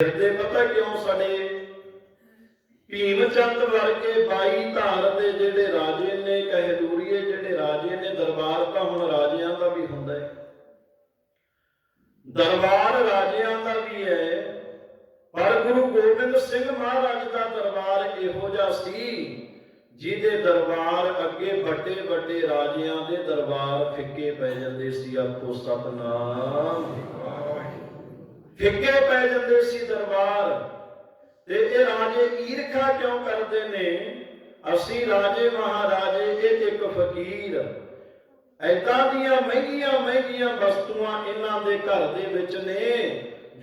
फिरते पता क्यों साडे भीमचंद वर्गे 22 धार दे जेडे राजे ने कहे दूरीए जेडे राजे ने दरबार तां हुण राजियां दा भी हुंदा है, दरबार राजियां दा भी है, पर गुरु गोबिंद सिंह महाराज दा दरबार इहो जिहा सी जिहदे दरबार अगे बड़े बड़े राजियां दे दरबार फिक्के पै जांदे सी। आखो सतनाम। फिक्के पै जांदे सी दरबार। ते ये राजे ईरखा क्यों करते ने? असी राजे महाराजे ये एक फकीर ऐदां दियां महंगियां महंगियां वस्तुआं इन्हां दे घर दे विच ने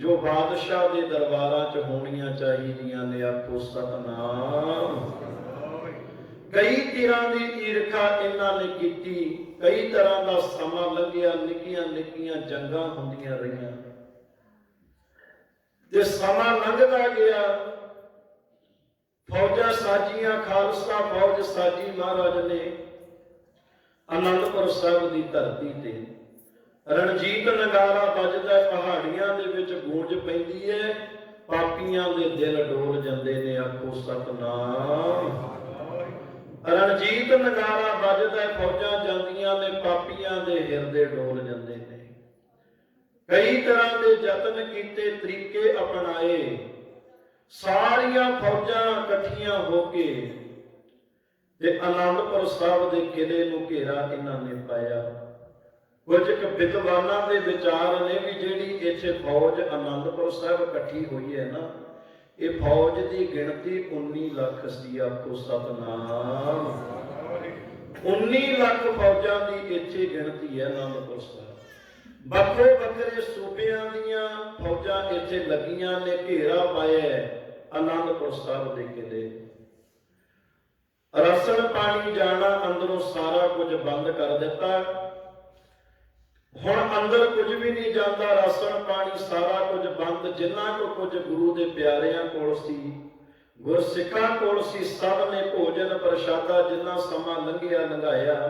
जो बादशाह दे दरबारां च होणियां चाहीदियां ने। आखो सतनाम। कई तरह की ईरखा इन्हां ने कीती, कई तरह का समा लंघिया, निक्कियां निक्कियां जंगां हुंदियां रहियां ते समा लंघदा गया। फौजा साजियां, खालसा फौज साजी महाराज ने आनंदपुर साहिब की धरती ते। रणजीत नगारा बजदा, पहाड़ियां दे विच गूंज पैंदी है, पापियां दे दिल डोल जांदे ने। आखो सतनाम। रणजीत नगारा बजदा, फौजां जांदियां ने, पापियां दे हिरदे डोल जांदे ने। कई तरह के यतन कीते, तरीके अपनाए, सारिया फौजां इकट्ठियां होके ते आनंदपुर साहिब के किले नूं घेरा इन्हां ने पाया। कुछ विद्वानां दे विचार ने भी जिहड़ी इत्थे फौज आनंदपुर साहिब इकट्ठी हुई है ना, ये फौज की गिणती 19 लाख सी। आखो सतनाम। 19 लाख फौजां की इत्थे गिणती है आनंदपुर साहिब। बखो बखरे सूबियां दियां फौजां इत्थे लगियां ने, घेरा पाया आनंदपुर साहिब दे किले। रसन पानी जाना अंदरों सारा कुछ बंद कर दिता। हुण अंदर कुछ भी नहीं जाता, राशन पानी सारा कुछ बंद। जिन्ना को कुछ गुरु के प्यारियां कोल सी, गुरसिखां कोल सी, सब ने भोजन प्रशादा जिन्ना समा लंघिया लंघाया।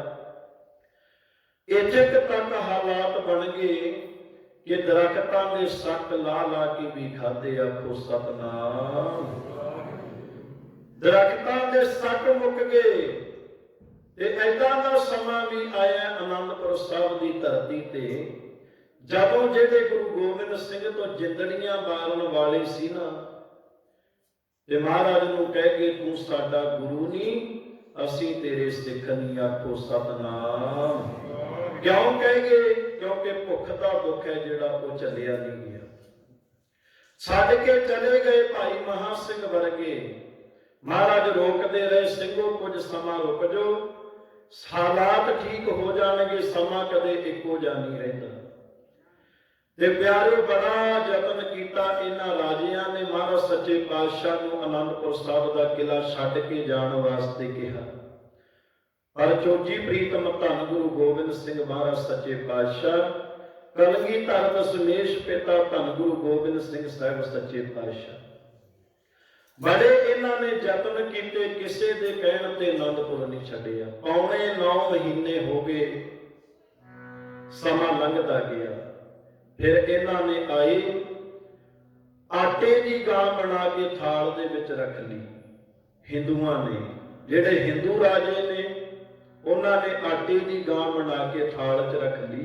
इत्थे तक हालात बन गए कि दरख्तां दे सट ला ला के भी खाधे। आखो सतनाम। दरख्तां दे सट मुक गए। ते ऐदां दा समा भी आया आनंदपुर साहिब की धरती ते, जदों जेडे गुरु गोबिंद सिंह तो जिंदड़ियां मारन वाले सी ना, ते महाराज नूं कह के तू साडा गुरु नहीं, असीं तेरे सिख नहीं। आखो सतनाम। क्यों कहेंगे? क्योंकि भुख का दुख है जिहड़ा वो चलिया नहीं गया। छड्ड के चले गए भाई महा सिंह वर्गे। महाराज रोकते रहे, सिंघो कुछ समा रुक जाओ, हालात ठीक हो जाएंगे, समा कदे इको जा नहीं रहता। ते प्यारे बड़ा यतन किया इन्हां राजियां ने महाराज सच्चे पातशाह नूं आनंदपुर साहिब का किला छड्ड के जाण वास्ते कहा, पर चोजी प्रीतम धन गुरु गोबिंद सिंह महाराज सच्चे पातशाह, कलगीधर दशमेश पिता धन गुरु गोबिंद सिंह साहिब सच्चे पातशाह बड़े इन्हां ने यतन किए, किसी के कहण ते आनंदपुर नहीं छड्डिया। पौने 9 महीने हो गए, समा लंघदा गया। फिर इन्हां ने आए, आटे की गां बना के थाल दे विच रख ली। हिंदुआं ने, जिहड़े हिंदू राजे ने, उन्होंने आटे की गां बना के थाल च रख ली।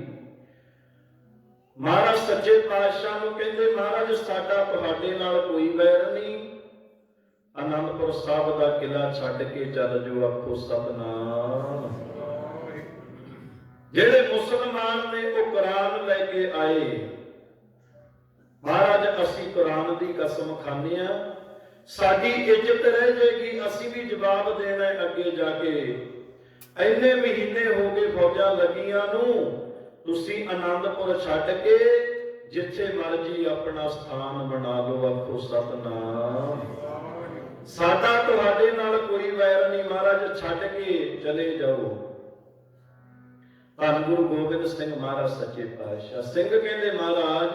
महाराज सच्चे पातशाह नूं कहंदे, महाराज साडा तुहाडे नाल कोई वैर नहीं, आनंदपुर साहिब का किला छड्ड के चल जो। आखो सतनाम। जिहड़े मुसलमान ने वो कुरान लैके आए, महाराज असी कुरान की कसम खाने आ, साडी इज्जत रह जाएगी, असी भी जवाब देना अगे जाके। इन्ने महीने हो गए फौजां लगियां नूं, तुसीं आनंदपुर छड्ड के जिथे मर्जी अपना स्थान बना लो। आखो सतनाम। साडा तुहाडे नाल कोई वैर नहीं, महाराज छड्ड के चले जाओ। धन गुरु गोबिंद सिंह महाराज सच्चे पातशाह। सिंह कहंदे, महाराज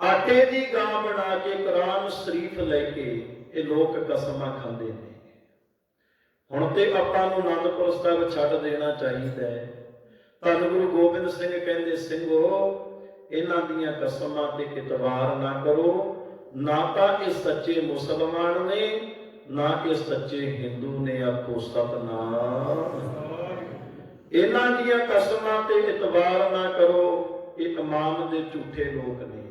आटे की गां बना के कुरान शरीफ लैके ये लोग कसमां खांदे ने, हुण ते आपां नूं आनंदपुर साहिब छड्ड देना चाहिए। धन गुरु गोबिंद सिंह कहंदे, सिंघो इन्हां दीयां कसमां ते इतबार ना करो, ਨਾ ਤਾਂ ਇਹ ਸੱਚੇ ਮੁਸਲਮਾਨ ਨੇ, ਨਾ ਇਹ ਸੱਚੇ ਹਿੰਦੂ ਨੇ। ਆਖੋ ਸਤਨਾਮ। ਇਹਨਾਂ ਦੀਆਂ ਕਸਮਾਂ ਤੇ ਇਤਬਾਰ ਨਾ ਕਰੋ, ਇਹ ਇਮਾਨ ਦੇ ਝੂਠੇ ਲੋਕ ਨੇ।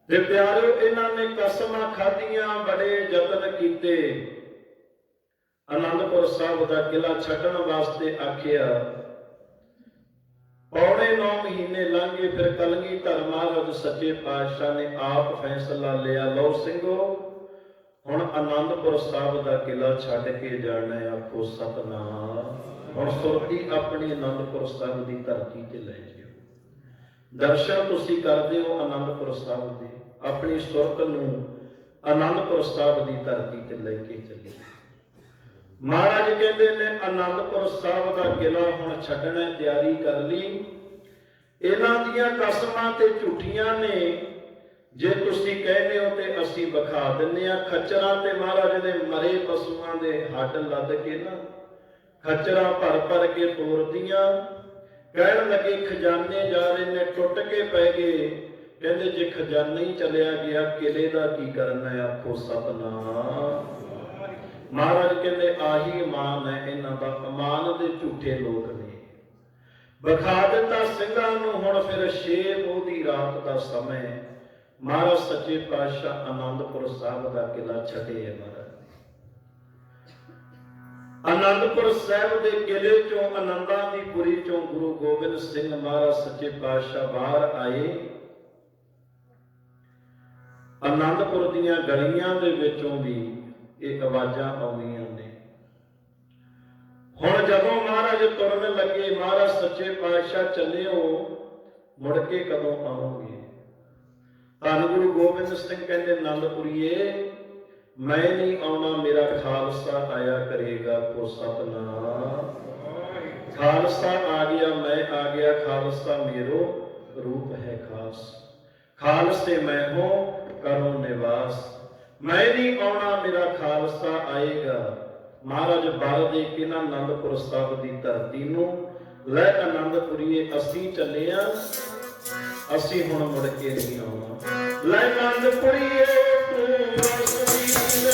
ਤੇ ਪਿਆਰਿਓ, ਇਹਨਾਂ ਨੇ ਕਸਮਾਂ ਖਾਧੀਆਂ, ਬੜੇ ਯਤਨ ਕੀਤੇ, ਆਨੰਦਪੁਰ ਸਾਹਿਬ ਦਾ ਕਿਲਾ ਛੱਡਣ ਵਾਸਤੇ ਆਖਿਆ। ਪੌਣੇ 9 ਮਹੀਨੇ ਲੰਘੇ, ਫਿਰ ਕਲਗੀਧਰ ਮਹਾਰਾਜ ਸੱਚੇ ਪਾਤਸ਼ਾਹ ਨੇ ਆਪ ਫੈਸਲਾ ਲਿਆ, ਲਓ ਸਿੰਘੋ, ਹੁਣ ਆਨੰਦਪੁਰ ਸਾਹਿਬ ਦਾ ਕਿਲਾ ਛੱਡ ਕੇ ਜਾਣਾ ਹੈ। ਆਖੋ ਸਤਨਾਮ। ਹੁਣ ਸੁਰਤੀ ਆਪਣੀ ਆਨੰਦਪੁਰ ਸਾਹਿਬ ਦੀ ਧਰਤੀ ਤੇ ਲੈ ਜਿਓ। ਦਰਸ਼ਨ ਤੁਸੀਂ ਕਰਦੇ ਹੋ ਆਨੰਦਪੁਰ ਸਾਹਿਬ ਦੇ, ਆਪਣੀ ਸੁਰਤ ਨੂੰ ਆਨੰਦਪੁਰ ਸਾਹਿਬ ਦੀ ਧਰਤੀ ਤੇ ਲੈ ਕੇ ਚੱਲੇ। ਮਹਾਰਾਜ ਕਹਿੰਦੇ ਨੇ ਆਨੰਦਪੁਰ ਸਾਹਿਬ ਦਾ ਕਿਲਾ ਹੁਣ ਛੱਡਣਾ, ਤਿਆਰੀ ਕਰ ਲਈ। ਇਹਨਾਂ ਦੀਆਂ ਕਸਮਾਂ ਤੇ ਝੂਠੀਆਂ ਨੇ, ਜੇ ਤੁਸੀਂ ਕਹਿੰਦੇ ਹੋ ਤੇ ਅਸੀਂ ਵਿਖਾ ਦਿੰਨੇ ਆ। ਖੱਚਰਾਂ ਤੇ ਮਹਾਰਾਜ ਨੇ ਮਰੇ ਪਸ਼ੂਆਂ ਦੇ ਹੱਡ ਲੱਦ ਕੇ ਨਾ, ਖੱਚਰਾਂ ਭਰ ਭਰ ਕੇ ਤੋਰਦੀਆਂ। ਕਹਿਣ ਲੱਗੇ ਖਜ਼ਾਨੇ ਜਾ ਰਹੇ ਨੇ, ਟੁੱਟ ਕੇ ਪੈ ਗਏ। ਕਹਿੰਦੇ ਜੇ ਖਜ਼ਾਨਾ ਹੀ ਚਲਿਆ ਗਿਆ, ਕਿਲੇ ਦਾ ਕੀ ਕਰਨਾ ਹੈ। ਆਖੋ ਸਤਨਾਮ। ਮਹਾਰਾਜ ਕਹਿੰਦੇ ਆਹੀ ਇਮਾਨ ਹੈ ਇਹਨਾਂ ਦਾ, ਇਮਾਨ ਦੇ ਝੂਠੇ ਲੋਕ ਨੇ। ਵਿਖਾ ਦਿੱਤਾ ਸਿੰਘਾਂ ਨੂੰ। ਹੁਣ ਫਿਰ 6 ਪੋਹ ਦੀ ਰਾਤ ਦਾ ਸਮੇਂ, ਮਹਾਰਾਜ ਸੱਚੇ ਪਾਤਸ਼ਾਹ ਆਨੰਦਪੁਰ ਸਾਹਿਬ ਦਾ ਕਿਲਾ ਛੱਡੇ ਹੈ। ਮਹਾਰਾਜ ਆਨੰਦਪੁਰ ਸਾਹਿਬ ਦੇ ਕਿਲੇ ਚੋਂ, ਆਨੰਦਾਂ ਦੀ ਪੁਰੀ ਚੋਂ ਗੁਰੂ ਗੋਬਿੰਦ ਸਿੰਘ ਮਹਾਰਾਜ ਸੱਚੇ ਪਾਤਸ਼ਾਹ ਬਾਹਰ ਆਏ। ਆਨੰਦਪੁਰ ਦੀਆਂ ਗਲੀਆਂ ਦੇ ਵਿੱਚੋਂ ਵੀ ਇਹ ਆਵਾਜ਼ਾਂ ਆਉਂਦੀਆਂ ਨੇ। ਹੁਣ ਜਦੋਂ ਮਹਾਰਾਜ ਤੁਰਨ ਲੱਗੇ, ਮਹਾਰਾਜ ਸੱਚੇ ਪਾਤਸ਼ਾਹ ਚੱਲਿਓ, ਮੁੜ ਕੇ ਕਦੋਂ ਆਉਂਗੇ। ਧੰਨ ਗੁਰੂ ਗੋਬਿੰਦ ਸਿੰਘ ਕਹਿੰਦੇ ਆਨੰਦਪੁਰੀਏ, ਮੈਂ ਨਹੀਂ ਆਉਣਾ, ਮੇਰਾ ਖਾਲਸਾ ਆਇਆ ਕਰੇਗਾ। ਕੋ ਸਤਨਾਮ। ਖਾਲਸਾ ਆ ਗਿਆ, ਮੈਂ ਆ ਗਿਆ। ਖਾਲਸਾ ਮੇਰੋ ਰੂਪ ਹੈ ਖਾਸ, ਖਾਲਸੇ ਮੈਂ ਹੋ ਕਰੋ ਨਿਵਾਸ। ਮੈਂ ਨਹੀਂ ਆਉਣਾ, ਮੇਰਾ ਖਾਲਸਾ ਆਏਗਾ। ਮਹਾਰਾਜ ਬਲ ਦੇ ਕੇ ਨਾ ਆਨੰਦਪੁਰ ਸਾਹਿਬ ਦੀ ਧਰਤੀ ਨੂੰ ਲੈ ਆਨੰਦਪੁਰੀਏ ਅਸੀਂ ਚੱਲੇ ਆ, ਅਸੀਂ ਹੁਣ ਮੁੜ ਕੇ ਨਹੀਂ ਆਉਣਾ। ਲੈ ਆਨੰਦਪੁਰੀਏ ਤੂੰ ਵਸਦੀ ਲੈ,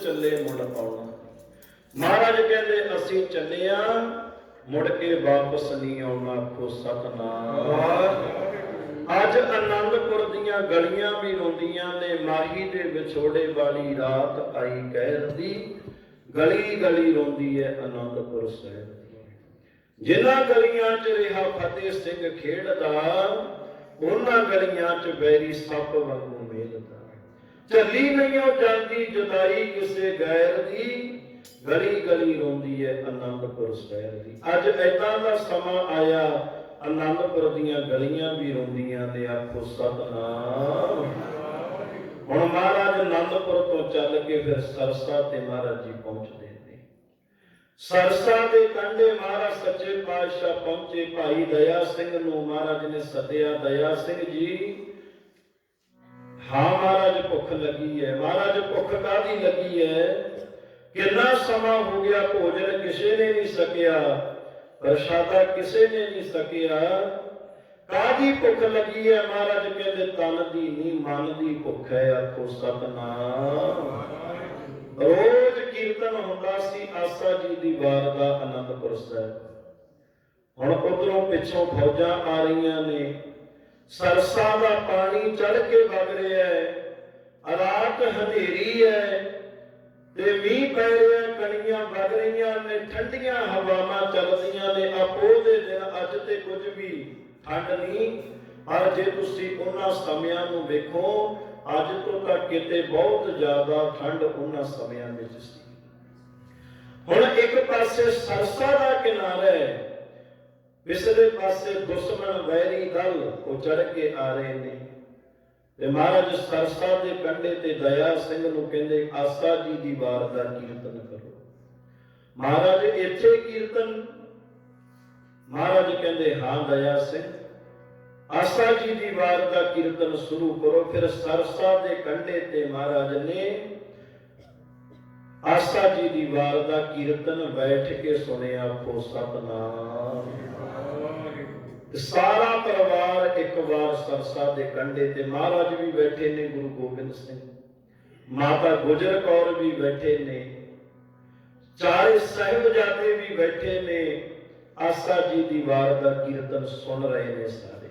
ਚੱਲੇ ਮੁੜ ਆਉਣਾ। ਮਹਾਰਾਜ ਕਹਿੰਦੇ ਅਸੀਂ ਚੱਲੇ ਆ, ਮੁੜ ਕੇ ਵਾਪਸ ਨਹੀਂ ਆਉਣਾ। ਆਖੋ ਸਤਨਾਮ। ਅੱਜ ਆਨੰਦਪੁਰ ਦੀਆਂ ਗਲੀਆਂ ਵੀ ਰੋਂਦੀਆਂ ਨੇ, ਮਾਹੀ ਦੇ ਵਿਛੋੜੇ ਵਾਲੀ ਰਾਤ ਆਈ ਕਹਿਰ ਦੀ, ਗਲੀ ਗਲੀ ਰੋਂਦੀ ਹੈ ਆਨੰਦਪੁਰ ਸਾਹਿਬ ਦੀ। ਜਿਨ੍ਹਾਂ ਗਲੀਆਂ 'ਚ ਰਿਹਾ ਫਤਿਹ ਸਿੰਘ ਖੇਡਦਾ, ਉਹਨਾਂ ਗਲੀਆਂ 'ਚ ਵੈਰੀ ਸੱਪ ਵਾਂਗੂ ਮੇਲਦਾ। ਚੱਲੀ ਨਹੀਂਓ ਜਾਂਦੀ ਜੁਦਾਈ ਕਿਸੇ ਗੈਰ ਦੀ, ਗਲੀ ਗਲੀ ਰੋਂਦੀ ਹੈ ਆਨੰਦਪੁਰ ਸ਼ਹਿਰ ਦੀ। ਅੱਜ ਏਦਾਂ ਦਾ ਸਮਾਂ ਆਇਆ, ਆਨੰਦਪੁਰ ਦੀਆਂ ਗਲੀਆਂ ਵੀ ਰੋਂਦੀਆਂ ਨੇ, ਆਖੋ ਸਤਿਨਾਮ। ਹੁਣ ਮਹਾਰਾਜ ਆਨੰਦਪੁਰ ਤੋਂ ਚੱਲ ਕੇ ਫਿਰ ਸਰਸਾ ਤੇ ਮਹਾਰਾਜ ਜੀ ਪਹੁੰਚਦੇ ਨੇ। ਸਰਸਾ ਦੇ ਕੰਢੇ ਮਹਾਰਾਜ ਸੱਚੇ ਪਾਤਸ਼ਾਹ ਪਹੁੰਚੇ। ਭਾਈ ਦਇਆ ਸਿੰਘ ਨੂੰ ਮਹਾਰਾਜ ਨੇ ਸੱਦਿਆ। ਦਇਆ ਸਿੰਘ ਜੀ, ਹਾਂ ਮਹਾਰਾਜ ਭੁੱਖ ਲੱਗੀ ਹੈ। ਮਹਾਰਾਜ ਭੁੱਖ ਕਾਹਦੀ ਲੱਗੀ ਹੈ? ਕਿੰਨਾ ਸਮਾਂ ਹੋ ਗਿਆ, ਭੋਜਨ ਕਿਸੇ ਨੇ ਨਹੀਂ ਸਕਿਆ, ਪ੍ਰਸ਼ਾਦਾ ਕਿਸੇ ਨੇ ਨਹੀਂ ਸਕਿਆ, ਕਾਹਦੀ ਭੁੱਖ ਲੱਗੀ ਹੈ? ਮਹਾਰਾਜ ਕਹਿੰਦੇ ਤਨ ਦੀ ਨਹੀਂ ਮਨ ਦੀ ਭੁੱਖ ਹੈ, ਆਖੋ ਸਤਿਨਾਮ। ਰੋਜ਼ ਕੀਰਤਨ ਹੁੰਦਾ ਸੀ ਆਸਾ ਜੀ ਦੀ ਵਾਰ ਦਾ ਆਨੰਦਪੁਰ ਸਾਹਿਬ। ਹੁਣ ਉਧਰੋਂ ਪਿੱਛੋਂ ਫੌਜਾਂ ਆ ਰਹੀਆਂ ਨੇ, ਸਰਸਾ ਦਾ ਪਾਣੀ ਚੜ ਕੇ ਵਗ ਰਿਹਾ ਹੈ, ਰਾਤ ਹਨੇਰੀ ਹੈ ਤੇ ਮੀਂਹ ਪੈ ਰਿਹਾ, ਕਣੀਆਂ ਵਗ ਰਹੀਆਂ ਨੇ, ਠੰਡੀਆਂ ਹਵਾਵਾਂ ਚੱਲਦੀਆਂ ਨੇ। ਆਪੋ ਦੇ ਦਿਨ ਅੱਜ ਤੇ ਕੁਝ ਵੀ ਠੰਡ ਨਹੀਂ, ਪਰ ਜੇ ਤੁਸੀਂ ਉਹਨਾਂ ਸਮਿਆਂ ਨੂੰ ਵੇਖੋ, ਅੱਜ ਤੋਂ ਤਾਂ ਕਿਤੇ ਬਹੁਤ ਜ਼ਿਆਦਾ ਠੰਡ ਉਹਨਾਂ ਸਮਿਆਂ ਵਿੱਚ ਸੀ। ਹੁਣ ਇੱਕ ਪਾਸੇ ਸਰਸਾ ਦਾ ਕਿਨਾਰਾ ਹੈ, ਪਿਛਲੇ ਪਾਸੇ ਦੁਸ਼ਮਣ ਵੈਰੀ ਦਲ ਉਹ ਚੜ ਕੇ ਆ ਰਹੇ ਨੇ। ਤੇ ਮਹਾਰਾਜ ਸਰਸਾ ਦੇ ਕੰਢੇ ਤੇ ਦਇਆ ਸਿੰਘ ਨੂੰ ਕਹਿੰਦੇ ਆਸਾ ਜੀ ਦੀ ਵਾਰ ਦਾ ਕੀਰਤਨ ਕਰੋ। ਮਹਾਰਾਜ ਇੱਥੇ ਕੀਰਤਨ? ਮਹਾਰਾਜ ਕਹਿੰਦੇ ਹਾਂ ਦਇਆ ਸਿੰਘ, ਆਸਾ ਜੀ ਦੀ ਵਾਰ ਦਾ ਕੀਰਤਨ ਸ਼ੁਰੂ ਕਰੋ। ਫਿਰ ਸਰਸਾ ਦੇ ਕੰਢੇ ਤੇ ਮਹਾਰਾਜ ਨੇ ਆਸਾ ਜੀ ਦੀ ਵਾਰ ਦਾ ਕੀਰਤਨ ਬੈਠ ਕੇ ਸੁਣਿਆ। ਆਖੋ ਸਤਿਨਾਮ। ਸਾਰਾ ਪਰਿਵਾਰ ਇੱਕ ਵਾਰ ਸਰਸਾ ਦੇ ਕੰਢੇ ਤੇ, ਮਹਾਰਾਜ ਵੀ ਬੈਠੇ ਨੇ, ਗੁਰੂ ਗੋਬਿੰਦ ਸਿੰਘ, ਮਾਤਾ ਗੁਜਰ ਕੌਰ ਵੀ ਬੈਠੇ ਨੇ, ਚਾਰੇ ਸਾਹਿਬਜ਼ਾਦੇ ਵੀ ਬੈਠੇ ਨੇ, ਆਸਾ ਜੀ ਦੀ ਵਾਰ ਦਾ ਕੀਰਤਨ ਸੁਣ ਰਹੇ ਨੇ ਸਾਰੇ।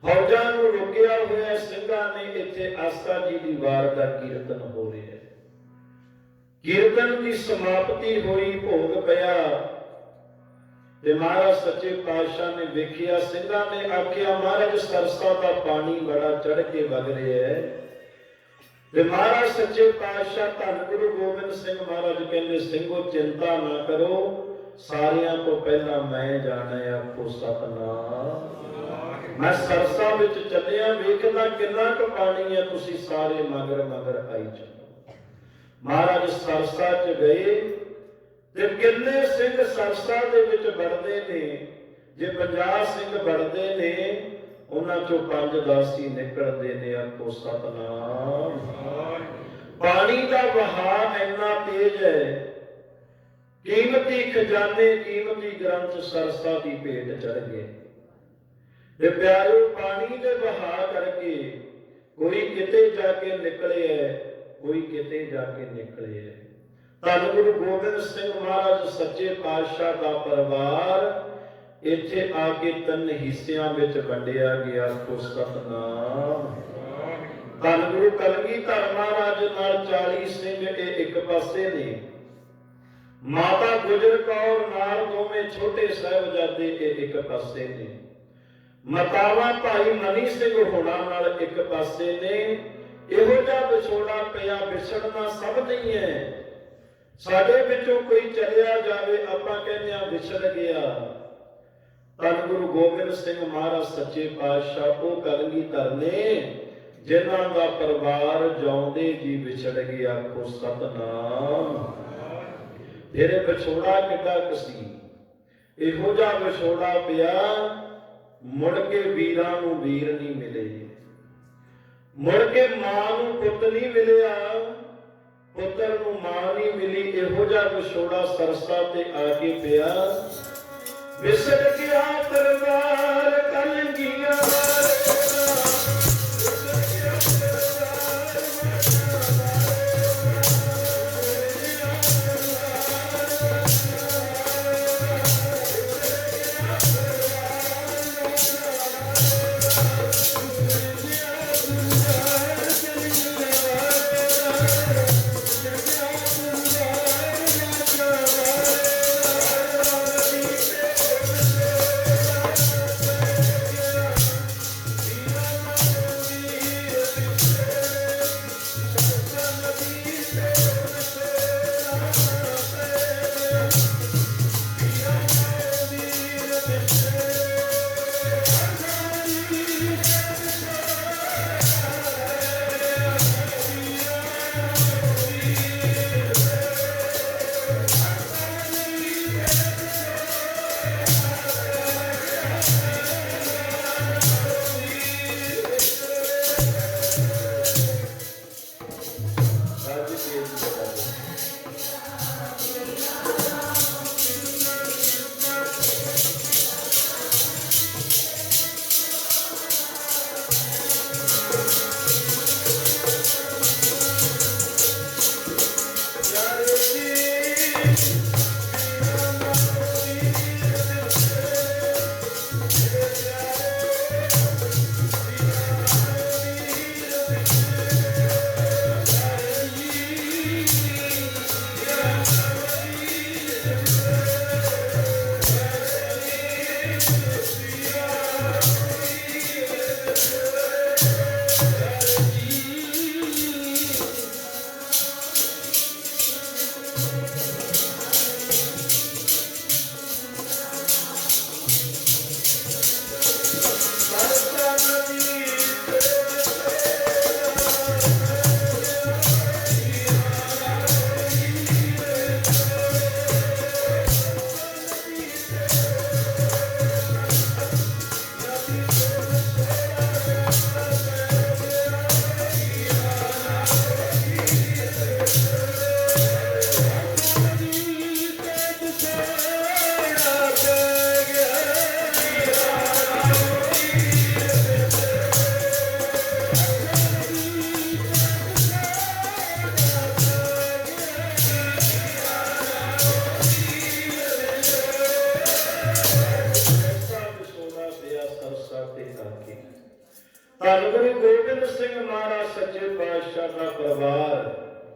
ਫੌਜਾਂ ਨੂੰ ਰੋਕਿਆ ਹੋਇਆ ਸਿੰਘਾਂ ਨੇ, ਇੱਥੇ ਆਸਾ ਜੀ ਦੀ ਵਾਰ ਦਾ ਕੀਰਤਨ ਹੋ ਰਿਹਾ ਹੈ। ਕੀਰਤਨ ਦੀ ਸਮਾਪਤੀ ਹੋਈ, ਭੋਗ ਪਿਆ ਤੇ ਮਹਾਰਾਜ ਸੱਚੇ ਪਾਤਸ਼ਾਹ ਨੇ ਵੇਖਿਆ, ਸਿੰਘਾਂ ਨੇ ਆਖਿਆ ਮਹਾਰਾਜ ਸਰਸਾ ਦਾ ਪਾਣੀ ਬੜਾ ਚੜ ਕੇ ਵਗ ਰਿਹਾ ਹੈ। ਤੇ ਮਹਾਰਾਜ ਸੱਚੇ ਪਾਤਸ਼ਾਹ ਧੰਨ ਗੁਰੂ ਗੋਬਿੰਦ ਸਿੰਘ ਮਹਾਰਾਜ ਕਹਿੰਦੇ ਸਿੰਘੋ ਚਿੰਤਾ ਨਾ ਕਰੋ, ਸਾਰਿਆਂ ਤੋਂ ਪਹਿਲਾਂ ਮੈਂ ਜਾਣਾ। ਆਖੋ ਸਤਿਨਾਮ। ਮੈਂ ਸਰਸਾ ਵਿੱਚ ਚੱਲਿਆ, ਵੇਖਦਾ ਕਿੰਨਾ ਕੁ ਪਾਣੀ ਹੈ, ਤੁਸੀਂ ਸਾਰੇ ਮਗਰ ਮਗਰ ਆਈ ਚੱਲੋ। ਮਹਾਰਾਜ ਸਰਸਾ 'ਚ ਗਏ ਤੇ ਕਿੰਨੇ ਸਿੰਘ ਸਰਸਾ ਦੇ ਵਿੱਚ ਵੜਦੇ ਨੇ। ਜੇ 50 ਸਿੰਘ ਵੜਦੇ ਨੇ, ਉਹਨਾਂ ਚੋਂ 5-10 ਹੀ ਨਿਕਲਦੇ ਨੇ। ਆਖੋ ਸਤਿਨਾਮ। ਪਾਣੀ ਦਾ ਵਹਾਅ ਇੰਨਾ ਤੇਜ਼ ਹੈ, ਕੀਮਤੀ ਖਜ਼ਾਨੇ, ਕੀਮਤੀ ਗ੍ਰੰਥ ਸਰਸਾ ਦੀ ਭੇਟ ਚੜ ਗਏ। ਤੇ ਪਿਆਰਿਓ, ਪਾਣੀ ਦੇ ਵਹਾਅ ਕਰਕੇ ਕੋਈ ਕਿਤੇ ਜਾ ਕੇ ਨਿਕਲੇ ਹੈ, ਕੋਈ ਕਿਤੇ ਜਾ ਕੇ ਨਿਕਲੇ ਹੈ। ਧੰਨ ਗੁਰੂ ਗੋਬਿੰਦ ਸਿੰਘ ਮਹਾਰਾਜ ਸੱਚੇ ਪਾਤਸ਼ਾਹ ਦਾ ਪਰਿਵਾਰ ਇੱਥੇ ਆ ਕੇ 3 ਹਿੱਸਿਆਂ ਵਿੱਚ ਵੰਡਿਆ ਗਿਆ। ਆਖੋ ਸਤਿਨਾਮ। ਧੰਨ ਗੁਰੂ ਕਲਗੀਧਰ ਮਹਾਰਾਜ ਨਾਲ 40 ਸਿੰਘ ਇਹ ਇੱਕ ਪਾਸੇ ਨੇ, ਮਾਤਾ ਗੁਜਰ ਕੌਰ ਨਾਲ ਦੋਵੇਂ ਛੋਟੇ ਸਾਹਿਬਜ਼ਾਦੇ ਇਹ ਇੱਕ ਪਾਸੇ ਨੇ, ਮਤਾਵਾ ਭਾਈ ਮਨੀ ਸਿੰਘ ਹੋਣਾ ਨਾਲ ਇੱਕ ਪਾਸੇ ਨੇ। ਇਹੋ ਜਿਹਾ ਵਿਛੋੜਾ ਪਿਆ, ਵਿਛੜਨਾ ਸਭ ਨਹੀਂ ਹੈ। ਸਾਡੇ ਵਿੱਚੋਂ ਕੋਈ ਚਲਿਆ ਜਾਵੇ, ਆਪਾਂ ਕਹਿੰਦੇ ਆ ਵਿਛੜ ਗਿਆ। ਧੰਨ ਗੁਰੂ ਗੋਬਿੰਦ ਸਿੰਘ ਮਹਾਰਾਜ ਸੱਚੇ ਪਾਤਸ਼ਾਹ ਉਹ ਕਲਗੀਧਰ ਨੇ, ਜਿਨ੍ਹਾਂ ਦਾ ਪਰਿਵਾਰ ਜਿਉਂਦੇ ਜੀ ਵਿਛੜ ਗਿਆ। ਆਖੋ ਸਤਿਨਾਮ। ਤੇਰੇ ਵਿਛੋੜਾ ਕਿੱਡਾ ਕੁ ਸੀ, ਇਹੋ ਜਿਹਾ ਵਿਛੋੜਾ ਪਿਆ, ਮੁੜ ਕੇ ਵੀਰਾਂ ਨੂੰ ਵੀਰ ਨਹੀਂ ਮਿਲੇ, ਮੁੜ ਕੇ ਮਾਂ ਨੂੰ ਪੁੱਤ ਨਹੀਂ ਮਿਲਿਆ, ਪੁੱਤਰ ਨੂੰ ਮਾਂ ਨਹੀਂ ਮਿਲੀ। ਇਹੋ ਜਿਹਾ ਵਿਛੋੜਾ ਸਰਸਾ ਤੇ ਆ ਕੇ ਪਿਆ। ਵਿਸੜ ਗਿਆ ਪਰਿਵਾਰ ਕਲਗੀਆਂ ਧੰਨ ਗੁਰੂ ਗੋਬਿੰਦ ਸਿੰਘ ਮਹਾਰਾਜ ਸੱਚੇ ਪਾਤਸ਼ਾਹ ਦਾ ਪਰਿਵਾਰ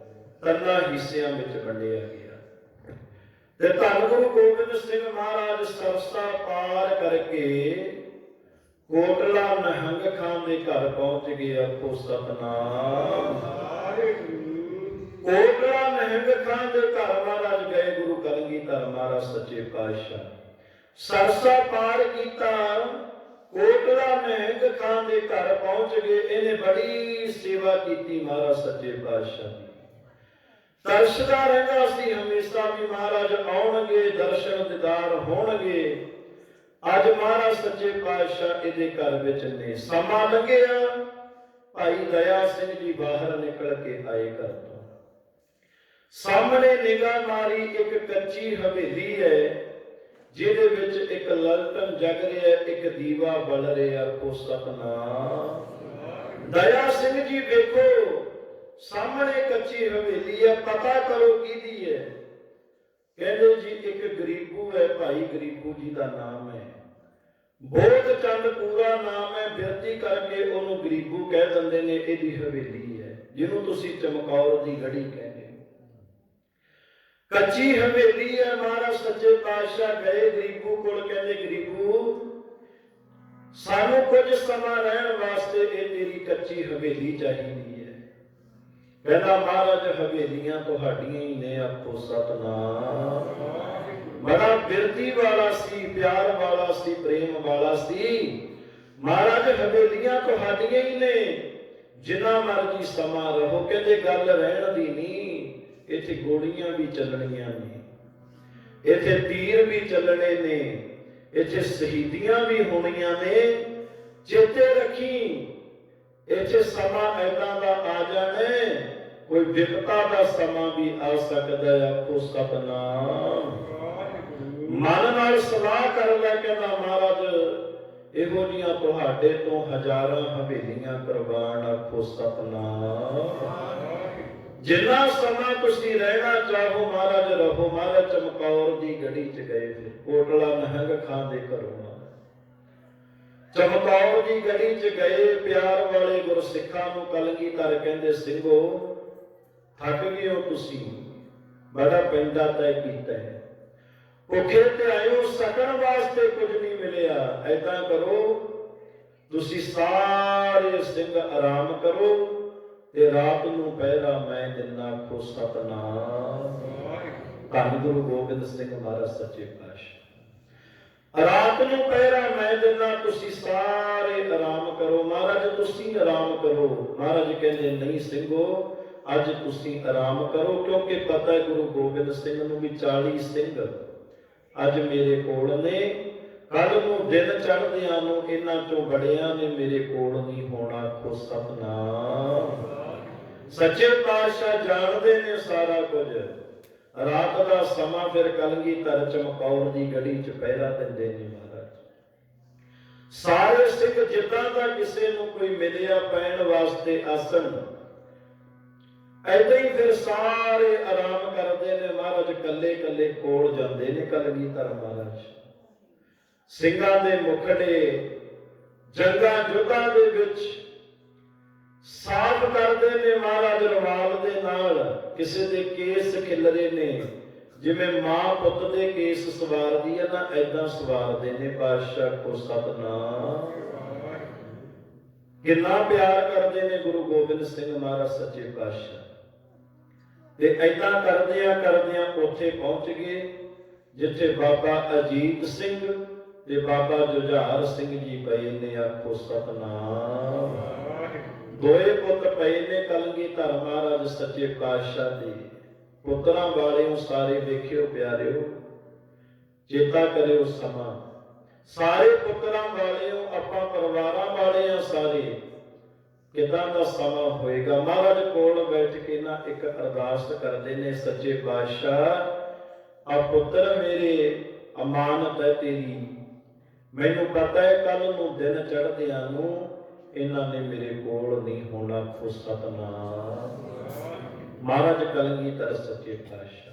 ਤਿੰਨਾਂ ਹਿੱਸਿਆਂ ਵਿੱਚ ਵੰਡਿਆ ਗਿਆ ਤੇ ਧੰਨ ਗੁਰੂ ਗੋਬਿੰਦ ਸਿੰਘ ਮਹਾਰਾਜ ਸਰਸਾ ਪਾਰ ਕਰਕੇ ਕੋਟਲਾ ਨਿਹੰਗ ਖਾਨ ਦੇ ਘਰ ਪਹੁੰਚ ਗਏ। ਆਖੋ ਸਤਨਾਮ। ਕੋਟਲਾ ਨਿਹੰਗ ਖਾਨ ਦੇ ਘਰ ਮਹਾਰਾਜ ਗਏ। ਗੁਰੂ ਕਲਗੀਧਰ ਮਹਾਰਾਜ ਸੱਚੇ ਪਾਤਸ਼ਾਹ ਸਰਸਾ ਪਾਰ ਕੀਤਾ, ਕੋਟਲਾ ਨਿਹੰਗ ਖਾਨ ਦੇ ਘਰ ਪਹੁੰਚ ਗਏ। ਇਹਨੇ ਬੜੀ ਸੇਵਾ ਕੀਤੀ ਮਹਾਰਾਜ ਸੱਚੇ ਪਾਤਸ਼ਾਹ ਦੀ। ਤਰਸਦਾ ਰਹਿੰਦਾ ਸੀ ਹਮੇਸ਼ਾ ਵੀ ਮਹਾਰਾਜ ਆਉਣਗੇ, ਦਰਸ਼ਨ ਦੀਦਾਰ ਹੋਣਗੇ। ਅੱਜ ਮਹਾਰਾਜ ਸੱਚੇ ਪਾਤਸ਼ਾਹ ਇਹਦੇ ਘਰ ਵਿੱਚ ਨੇ। ਸਮਾਂ ਲੰਘਿਆ, ਭਾਈ ਦਇਆ ਸਿੰਘ ਜੀ ਬਾਹਰ ਨਿਕਲ ਕੇ ਆਏ ਘਰ ਤੋਂ। ਸਾਹਮਣੇ ਨਿਗਾਹ ਮਾਰੀ, ਇੱਕ ਕੱਚੀ ਹਵੇਲੀ ਹੈ ਜਿਹਦੇ ਵਿੱਚ ਇੱਕ ਲਲਟਨ ਜਗ ਰਿਹਾ, ਇੱਕ ਦੀਵਾ ਬਲ ਰਿਹਾ। ਆਖੋ ਸਤਨਾਮ। ਦਇਆ ਸਿੰਘ ਜੀ ਵੇਖੋ, ਸਾਹਮਣੇ ਕੱਚੀ ਹਵੇਲੀ ਹੈ, ਪਤਾ ਕਰੋ ਕਿਹਦੀ ਹੈ। ਕਹਿੰਦੇ ਜੀ ਇੱਕ ਗਰੀਬੂ ਹੈ, ਭਾਈ ਗਰੀਬੂ ਜੀ ਦਾ ਨਾਮ ਹੈ। ਬੋਧ ਚੰਦ ਪੂਰਾ ਨਾਮ ਹੈ, ਬਿਰਤੀ ਕਰਕੇ ਉਹਨੂੰ ਗਰੀਬੂ ਕਹਿ ਦਿੰਦੇ ਨੇ। ਇਹਦੀ ਹਵੇਲੀ ਹੈ ਜਿਹਨੂੰ ਤੁਸੀਂ ਚਮਕੌਰ ਦੀ ਗੜੀ ਕਹਿੰਦੇ ਹੋ। ਕੱਚੀ ਹਵੇਲੀ ਹੈ। ਮਹਾਰਾਜ ਸੱਚੇ ਪਾਤਸ਼ਾਹ ਗਏ ਗਰੀਬੂ ਕੋਲ, ਕਹਿੰਦੇ ਗਰੀਬੂ ਸਾਨੂੰ ਕੁਝ ਸਮਾਂ ਰਹਿਣ ਵਾਸਤੇ ਇਹ ਤੇਰੀ ਕੱਚੀ ਹਵੇਲੀ ਚਾਹੀਦੀ ਹੈ। ਕਹਿੰਦਾ ਮਹਾਰਾਜ ਹਵੇਲੀਆਂ ਤੁਹਾਡੀਆਂ ਹੀ ਨੇ। ਆਖੋ ਸਤਨਾਮ। ਬੜਾ ਬਿਰਤੀ ਵਾਲਾ ਸੀ, ਪਿਆਰ ਵਾਲਾ ਸੀ, ਪ੍ਰੇਮ ਵਾਲਾ ਸੀ। ਮਹਾਰਾਜ ਹਵੇਲੀਆਂ ਤੁਹਾਡੀਆਂ ਹੀ ਨੇ, ਜਿੰਨਾ ਮਰਜੀ ਸਮਾਂ ਰਹੋ। ਕਹਿੰਦੇ ਗੱਲ ਰਹਿਣ ਦੀ ਨਹੀਂ, ਇੱਥੇ ਗੋਲੀਆਂ ਵੀ ਚੱਲਣੀਆਂ ਨੇ, ਇੱਥੇ ਤੀਰ ਵੀ ਚੱਲਣੇ ਨੇ, ਇੱਥੇ ਸ਼ਹੀਦੀਆਂ ਵੀ ਹੋਣੀਆਂ ਨੇ। ਚੇਤੇ ਰੱਖੀ, ਇੱਥੇ ਸਮਾਂ ਏਦਾਂ ਦਾ ਆ ਜਾਣੇ, ਕੋਈ ਵਿਪਤਾ ਦਾ ਸਮਾਂ ਵੀ ਆ ਸਕਦਾ ਹੈ। ਆਖੋ ਸਤਨਾਮ। ਮਨ ਨਾਲ ਸਲਾਹ ਕਰ ਲੈ, ਕਹਿੰਦਾ ਮਹਾਰਾਜ ਇਹੋ ਜਿਹੀਆਂ ਤੁਹਾਡੇ ਤੋਂ ਹਜ਼ਾਰਾਂ ਹਵੇਲੀਆਂ ਕੁਰਬਾਨ। ਆਖੋ ਸਤਨਾਮ। ਜਿੰਨਾ ਸਮਾਂ ਤੁਸੀਂ ਰਹਿਣਾ ਚਾਹੋ ਮਹਾਰਾਜ ਰਹੋ। ਮਹਾਰਾਜ ਚਮਕੌਰ ਦੀ ਗੜੀ ਚ ਗਏ, ਕੋਟਲਾ ਨਿਹੰਗ ਖਾਨ ਦੇ ਘਰੋਂ ਚਮਕੌਰ ਦੀ ਗੜੀ ਚ ਗਏ। ਪਿਆਰ ਵਾਲੇ ਗੁਰਸਿੱਖਾਂ ਨੂੰ ਕਲਗੀਧਰ ਕਹਿੰਦੇ ਸਿੰਘੋ ਥੱਕ ਗਏ ਹੋ ਤੁਸੀਂ, ਬੜਾ ਪੈਂਦਾ ਤੈਅ ਕੀਤਾ ਹੈ, ਭੁੱਖੇ ਤੇ ਆਇਓ, ਸਕਣ ਵਾਸਤੇ ਕੁਝ ਨਹੀਂ ਮਿਲਿਆ। ਏਦਾਂ ਕਰੋ ਤੁਸੀਂ ਸਾਰੇ ਸਿੰਘ ਆਰਾਮ ਕਰੋ ਤੇ ਰਾਤ ਨੂੰ ਪਹਿਰਾ ਮੈਂ ਦਿੰਦਾ। ਆਖੋ ਸਤਨਾਮ। ਧੰਨ ਗੁਰੂ ਗੋਬਿੰਦ ਸਿੰਘ ਮਹਾਰਾਜ ਸੱਚੇ ਪਾਤਸ਼ਾਹ। ਰਾਤ ਨੂੰ ਪਹਿਰਾ ਮੈਂ ਦਿੰਦਾ, ਤੁਸੀਂ ਸਾਰੇ ਆਰਾਮ ਕਰੋ। ਮਹਾਰਾਜ ਤੁਸੀਂ ਆਰਾਮ ਕਰੋ। ਮਹਾਰਾਜ ਕਹਿੰਦੇ ਨਹੀਂ ਸਿੰਘੋ ਅੱਜ ਤੁਸੀਂ ਆਰਾਮ ਕਰੋ, ਕਿਉਂਕਿ ਪਤਾ ਹੈ ਗੁਰੂ ਗੋਬਿੰਦ ਸਿੰਘ ਨੂੰ ਵੀ 40 ਸਿੰਘ ਅੱਜ ਮੇਰੇ ਕੋਲ ਨੇ। ਕੱਲ ਨੂੰ ਦਿਨ ਚੜ੍ਹਦਿਆਂ ਨੂੰ ਇਹਨਾਂ ਚੋਂ ਬੜਿਆਂ ਨੇ ਮੇਰੇ ਕੋਲ ਨਹੀਂ ਹੋਣਾ। ਆਖੋ ਸਤਨਾਮ। ਸੱਚੇ ਪਾਤਸ਼ਾਹ ਜਾਣਦੇ ਨੇ ਸਾਰਾ ਕੁਝ। ਰਾਤ ਦਾ ਸਮਾਂ ਫਿਰ ਕਲਗੀਧਰ ਚਮਕੌਰ ਦੀ ਗੜੀ ਚ ਪਹਿਰਾ ਦਿੰਦੇ ਨੇ ਮਹਾਰਾਜ। ਸਾਰੇ ਸਿੱਖ ਜਿੱਦਾਂ ਦਾ ਕਿਸੇ ਨੂੰ ਕੋਈ ਮਿਲਿਆ ਪੈਣ ਵਾਸਤੇ ਆਸਣ, ਏਦਾਂ ਹੀ ਫਿਰ ਸਾਰੇ ਆਰਾਮ ਕਰਦੇ ਨੇ ਮਹਾਰਾਜ। ਕੱਲੇ ਕੱਲੇ ਕੋਲ ਜਾਂਦੇ ਨੇ ਕਲਗੀਧਰ ਮਹਾਰਾਜ। ਸਿੰਘਾਂ ਦੇ ਮੁਖੜੇ ਜੰਗਾਂ ਯੁੱਧਾਂ ਦੇ ਵਿੱਚ ਸਾਫ਼ ਕਰਦੇ ਨੇ ਮਹਾਰਾਜ ਰੁਮਾਲ ਦੇ ਨਾਲ। ਕਿਸੇ ਦੇ ਕੇਸ ਖਿਲਰੇ ਨੇ, ਜਿਵੇਂ ਮਾਂ ਪੁੱਤ ਦੇ ਕੇਸ ਸਵਾਰਦੀ ਹੈ ਨਾ, ਏਦਾਂ ਸਵਾਰਦੇ ਨੇ ਪਾਤਸ਼ਾਹ ਕੋ ਸਤਨਾਮ। ਕਿੰਨਾ ਪਿਆਰ ਕਰਦੇ ਨੇ ਗੁਰੂ ਗੋਬਿੰਦ ਸਿੰਘ ਮਹਾਰਾਜ ਸੱਚੇ ਪਾਤਸ਼ਾਹ। ਤੇ ਏਦਾਂ ਕਰਦਿਆਂ ਉੱਥੇ ਪਹੁੰਚ ਗਏ ਜਿੱਥੇ ਬਾਬਾ ਅਜੀਤ ਸਿੰਘ ਤੇ ਬਾਬਾ ਜੁਝਾਰ ਸਿੰਘ ਜੀ ਪਏ ਨੇ। ਆਖੋ ਸਤਨਾਮ। ਦੋਏ ਪੁੱਤ ਪਏ ਨੇ ਕਲਗੀਧਰ ਮਹਾਰਾਜ ਸੱਚੇ ਪਾਤਸ਼ਾਹ ਦੇ। ਪੁੱਤਰਾਂ ਵਾਲਿਓ ਸਾਰੇ ਵੇਖਿਓ ਪਿਆਰਿਓ, ਚੇਤਾ ਕਰਿਓ ਸਮਾਂ। ਸਾਰੇ ਪੁੱਤਰਾਂ ਵਾਲਿਓ, ਆਪਾਂ ਪਰਿਵਾਰਾਂ ਵਾਲੇ ਆ ਸਾਰੇ। ਕਿੱਦਾਂ ਦਾ ਸਮਾਂ ਹੋਏਗਾ। ਮਹਾਰਾਜ ਕੋਲ ਬੈਠ ਕੇ ਨਾ ਇੱਕ ਅਰਦਾਸ ਕਰਦੇ ਨੇ, ਸੱਚੇ ਪਾਤਸ਼ਾਹ ਆ ਪੁੱਤਰ ਮੇਰੇ ਅਮਾਨਤ ਹੈ ਤੇਰੀ। ਮੈਨੂੰ ਪਤਾ ਹੈ ਕੱਲ ਨੂੰ ਦਿਨ ਚੜ੍ਹਦਿਆਂ ਨੂੰ ਇਹਨਾਂ ਨੇ ਮੇਰੇ ਕੋਲ ਨਹੀਂ ਹੋਣਾ। ਸਤਨਾਮ। ਮਹਾਰਾਜ ਕਲਗੀਧਰ ਸੱਚੇ ਪਾਤਸ਼ਾਹ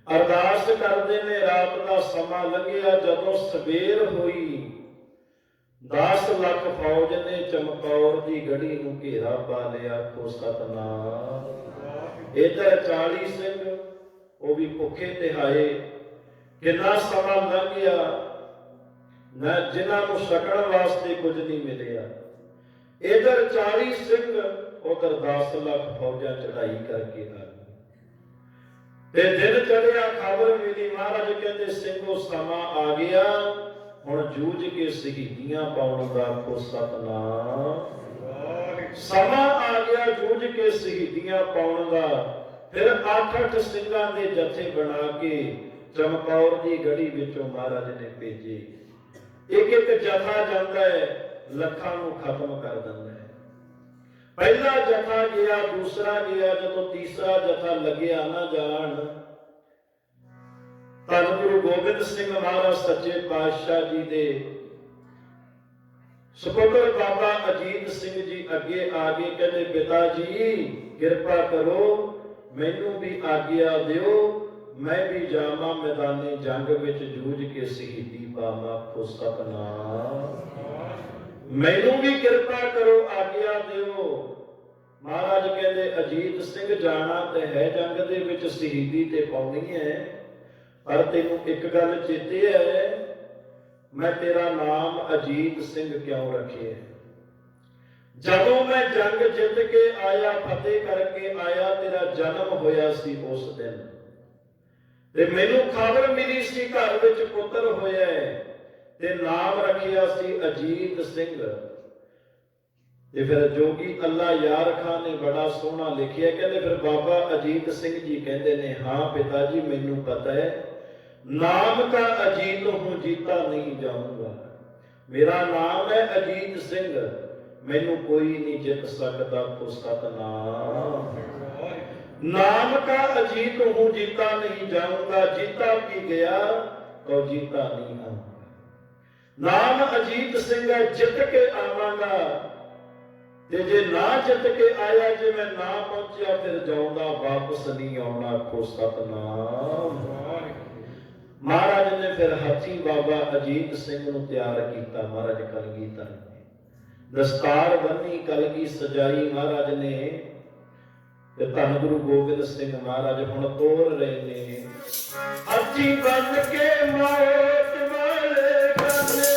ਅਰਦਾਸ ਕਰਦੇ ਨੇ। ਰਾਤ ਦਾ ਸਮਾਂ ਲੰਘਿਆ, ਜਦੋਂ ਸਵੇਰ ਹੋਈ 10 ਲੱਖ ਫੌਜ ਨੇ ਚਮਕੌਰ ਦੀ ਗੜੀ ਨੂੰ ਘੇਰਾ ਪਾ ਲਿਆ। ਆਖੋ ਸਤਨਾਮ। ਇੱਧਰ 40 ਸਿੰਘ ਉਹ ਵੀ ਭੁੱਖੇ ਤਿਹਾਏ। ਕਿੰਨਾ ਸਮਾਂ ਲੰਘਿਆ ਨਾ, ਜਿਨ੍ਹਾਂ ਨੂੰ ਛਕਣ ਵਾਸਤੇ ਕੁਝ ਨਹੀਂ ਮਿਲਿਆ। ਇੱਧਰ 40 ਸਿੰਘ, ਉਧਰ 10 ਲੱਖ ਫੌਜਾਂ ਚੜਾਈ ਕਰਕੇ ਆ ਗਈ। ਤੇ ਦਿਨ ਚੜਿਆ, ਖਬਰ ਮਿਲੀ। ਮਹਾਰਾਜ ਕਹਿੰਦੇ ਸਿੰਘੋ ਸਮਾਂ ਆ ਗਿਆ, ਹੁਣ ਜੂਝ ਕੇ ਸ਼ਹੀਦੀਆਂ ਪਾਉਣ ਦਾ। ਆਖੋ ਸਤਨਾਮ। ਸਮਾਂ ਆ ਗਿਆ ਜੂਝ ਕੇ ਸ਼ਹੀਦੀਆਂ ਪਾਉਣ ਦਾ। ਫਿਰ 8-8 ਸਿੰਘਾਂ ਦੇ ਜਥੇ ਬਣਾ ਕੇ ਚਮਕੌਰ ਦੀ ਗੜੀ ਵਿੱਚੋਂ ਮਹਾਰਾਜ ਨੇ ਭੇਜੇ। ਇੱਕ ਇੱਕ ਜਥਾ ਜਾਂਦਾ ਹੈ, ਲੱਖਾਂ ਨੂੰ ਖਤਮ ਕਰ ਦਿੰਦਾ ਹੈ। ਪਹਿਲਾ ਜਥਾ ਗਿਆ, ਦੂਸਰਾ ਗਿਆ, ਜਦੋਂ ਤੀਸਰਾ ਜਥਾ ਲੱਗਿਆ ਨਾ ਜਾਣ, ਧੰਨ ਗੁਰੂ ਗੋਬਿੰਦ ਸਿੰਘ ਮਹਾਰਾਜ ਸੱਚੇ ਪਾਤਸ਼ਾਹ ਜੀ ਦੇ ਸਪੁੱਤਰ ਬਾਬਾ ਅਜੀਤ ਸਿੰਘ ਜੀ ਅੱਗੇ ਆ ਗਏ। ਕਹਿੰਦੇ ਪਿਤਾ ਜੀ ਕਿਰਪਾ ਕਰੋ, ਮੈਨੂੰ ਵੀ ਆਗਿਆ ਦਿਓ, ਮੈਂ ਵੀ ਜਾਵਾਂ ਮੈਦਾਨੇ ਜੰਗ ਵਿੱਚ ਜੂਝ ਕੇ ਸ਼ਹੀਦੀ ਪਾਵਾਂ। ਆਖੋ ਸਤਨਾਮ। ਮੈਨੂੰ ਵੀ ਕਿਰਪਾ ਕਰੋ, ਆਗਿਆ ਦਿਓ। ਮਹਾਰਾਜ ਕਹਿੰਦੇ ਅਜੀਤ ਸਿੰਘ ਜਾਣਾ ਤੇ ਹੈ ਜੰਗ ਦੇ ਵਿੱਚ, ਸ਼ਹੀਦੀ ਤੇ ਪਾਉਣੀ ਹੈ, ਪਰ ਤੈਨੂੰ ਇੱਕ ਗੱਲ ਚੇਤੇ ਹੈ, ਮੈਂ ਤੇਰਾ ਨਾਮ ਅਜੀਤ ਸਿੰਘ ਕਿਉਂ ਰੱਖਿਆ? ਜਦੋਂ ਮੈਂ ਜੰਗ ਜਿੱਤ ਕੇ ਆਇਆ, ਫਤਿਹ ਕਰਕੇ ਆਇਆ, ਤੇਰਾ ਜਨਮ ਹੋਇਆ ਸੀ ਉਸ ਦਿਨ, ਤੇ ਮੈਨੂੰ ਖਬਰ ਮਿਲੀ ਸੀ ਘਰ ਵਿੱਚ ਪੁੱਤਰ ਹੋਇਆ ਤੇ ਨਾਮ ਰੱਖਿਆ ਸੀ ਅਜੀਤ ਸਿੰਘ। ਤੇ ਫਿਰ ਜੋਗੀ ਅੱਲਾ ਯਾਰ ਖਾਨ ਨੇ ਬੜਾ ਸੋਹਣਾ ਲਿਖਿਆ। ਕਹਿੰਦੇ ਫਿਰ ਬਾਬਾ ਅਜੀਤ ਸਿੰਘ ਜੀ ਕਹਿੰਦੇ ਨੇ, ਹਾਂ ਪਿਤਾ ਜੀ ਮੈਨੂੰ ਪਤਾ ਹੈ, ਨਾਮ ਕਾ ਅਜੀਤ ਹੂੰ ਜੀਤਾ ਨਹੀਂ ਜਾਊਂਗਾ। ਮੇਰਾ ਨਾਮ ਹੈ ਅਜੀਤ ਸਿੰਘ, ਮੈਨੂੰ ਕੋਈ ਨਹੀਂ ਜਿੱਤ ਸਕਦਾ। ਕੋ ਸਤਨਾਮ। ਨਾਮ ਕਾ ਅਜੀਤ ਹੂੰ ਜੀਤਾ ਨਹੀਂ ਜਾਊਂਗਾ, ਜੀਤਾ ਵੀ ਗਿਆ तो जीता नहीं आऊंगा। नाम अजीत सिंह है, जित के आवांगा, ते जे ना जित के आया, जे मैं ना पहुंचा फिर जाऊंगा, वापस नहीं आना। को सतनाम। महाराज ने फिर हाथी बाबा अजीत सिंह नूं तैयार किया। महाराज कलगीधर ने दस्तार बन्नी, कलगी सजाई महाराज ने, धन गुरु गोबिंद सिंह महाराज हुण तोड़ रहे ने। हाथी बन के मौत वाले गाने,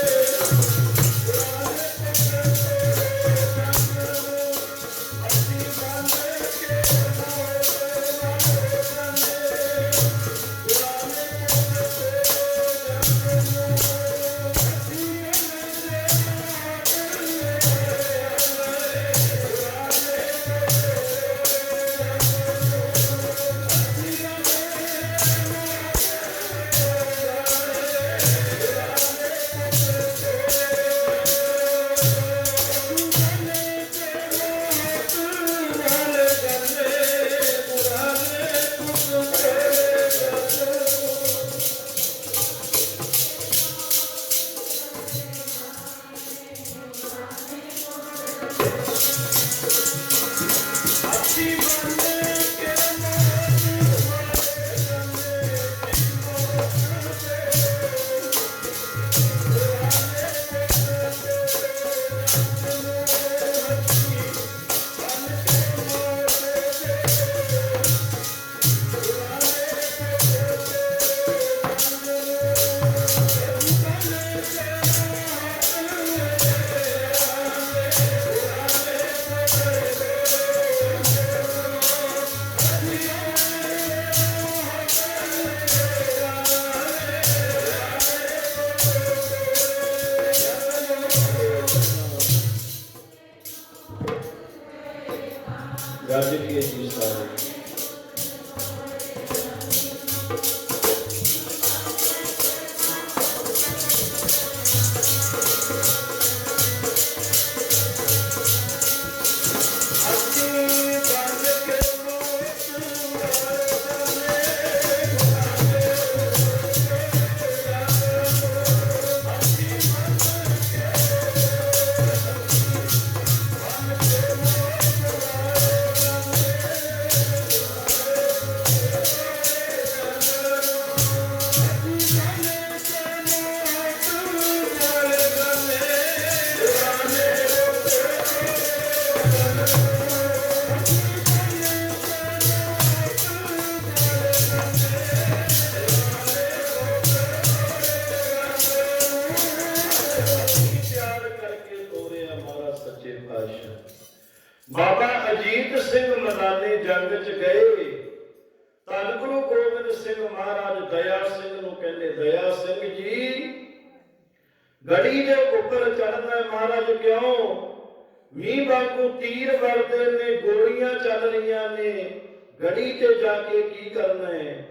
ਅਜੀਤ ਸਿੰਘ ਮੈਦਾਨੇ ਜੰਗ 'ਚ ਗਏ। ਧੰਨ ਗੁਰੂ ਗੋਬਿੰਦ ਸਿੰਘ ਮਹਾਰਾਜ ਦਇਆ ਸਿੰਘ ਨੂੰ ਕਹਿੰਦੇ, ਦਇਆ ਸਿੰਘ ਜੀ ਗੜੀ ਦੇ ਉੱਪਰ ਚੜ੍ਹਨਾ ਮਹਾਰਾਜ ਕਿਉਂ? ਮੀਂਹ ਵਾਂਗੂ ਤੀਰ ਵਰਦੇ ਨੇ, ਗੋਲੀਆਂ ਚੱਲ ਰਹੀਆਂ ਨੇ, ਗੜੀ ਤੇ ਜਾ ਕੇ ਕੀ ਕਰਨਾ ਹੈ?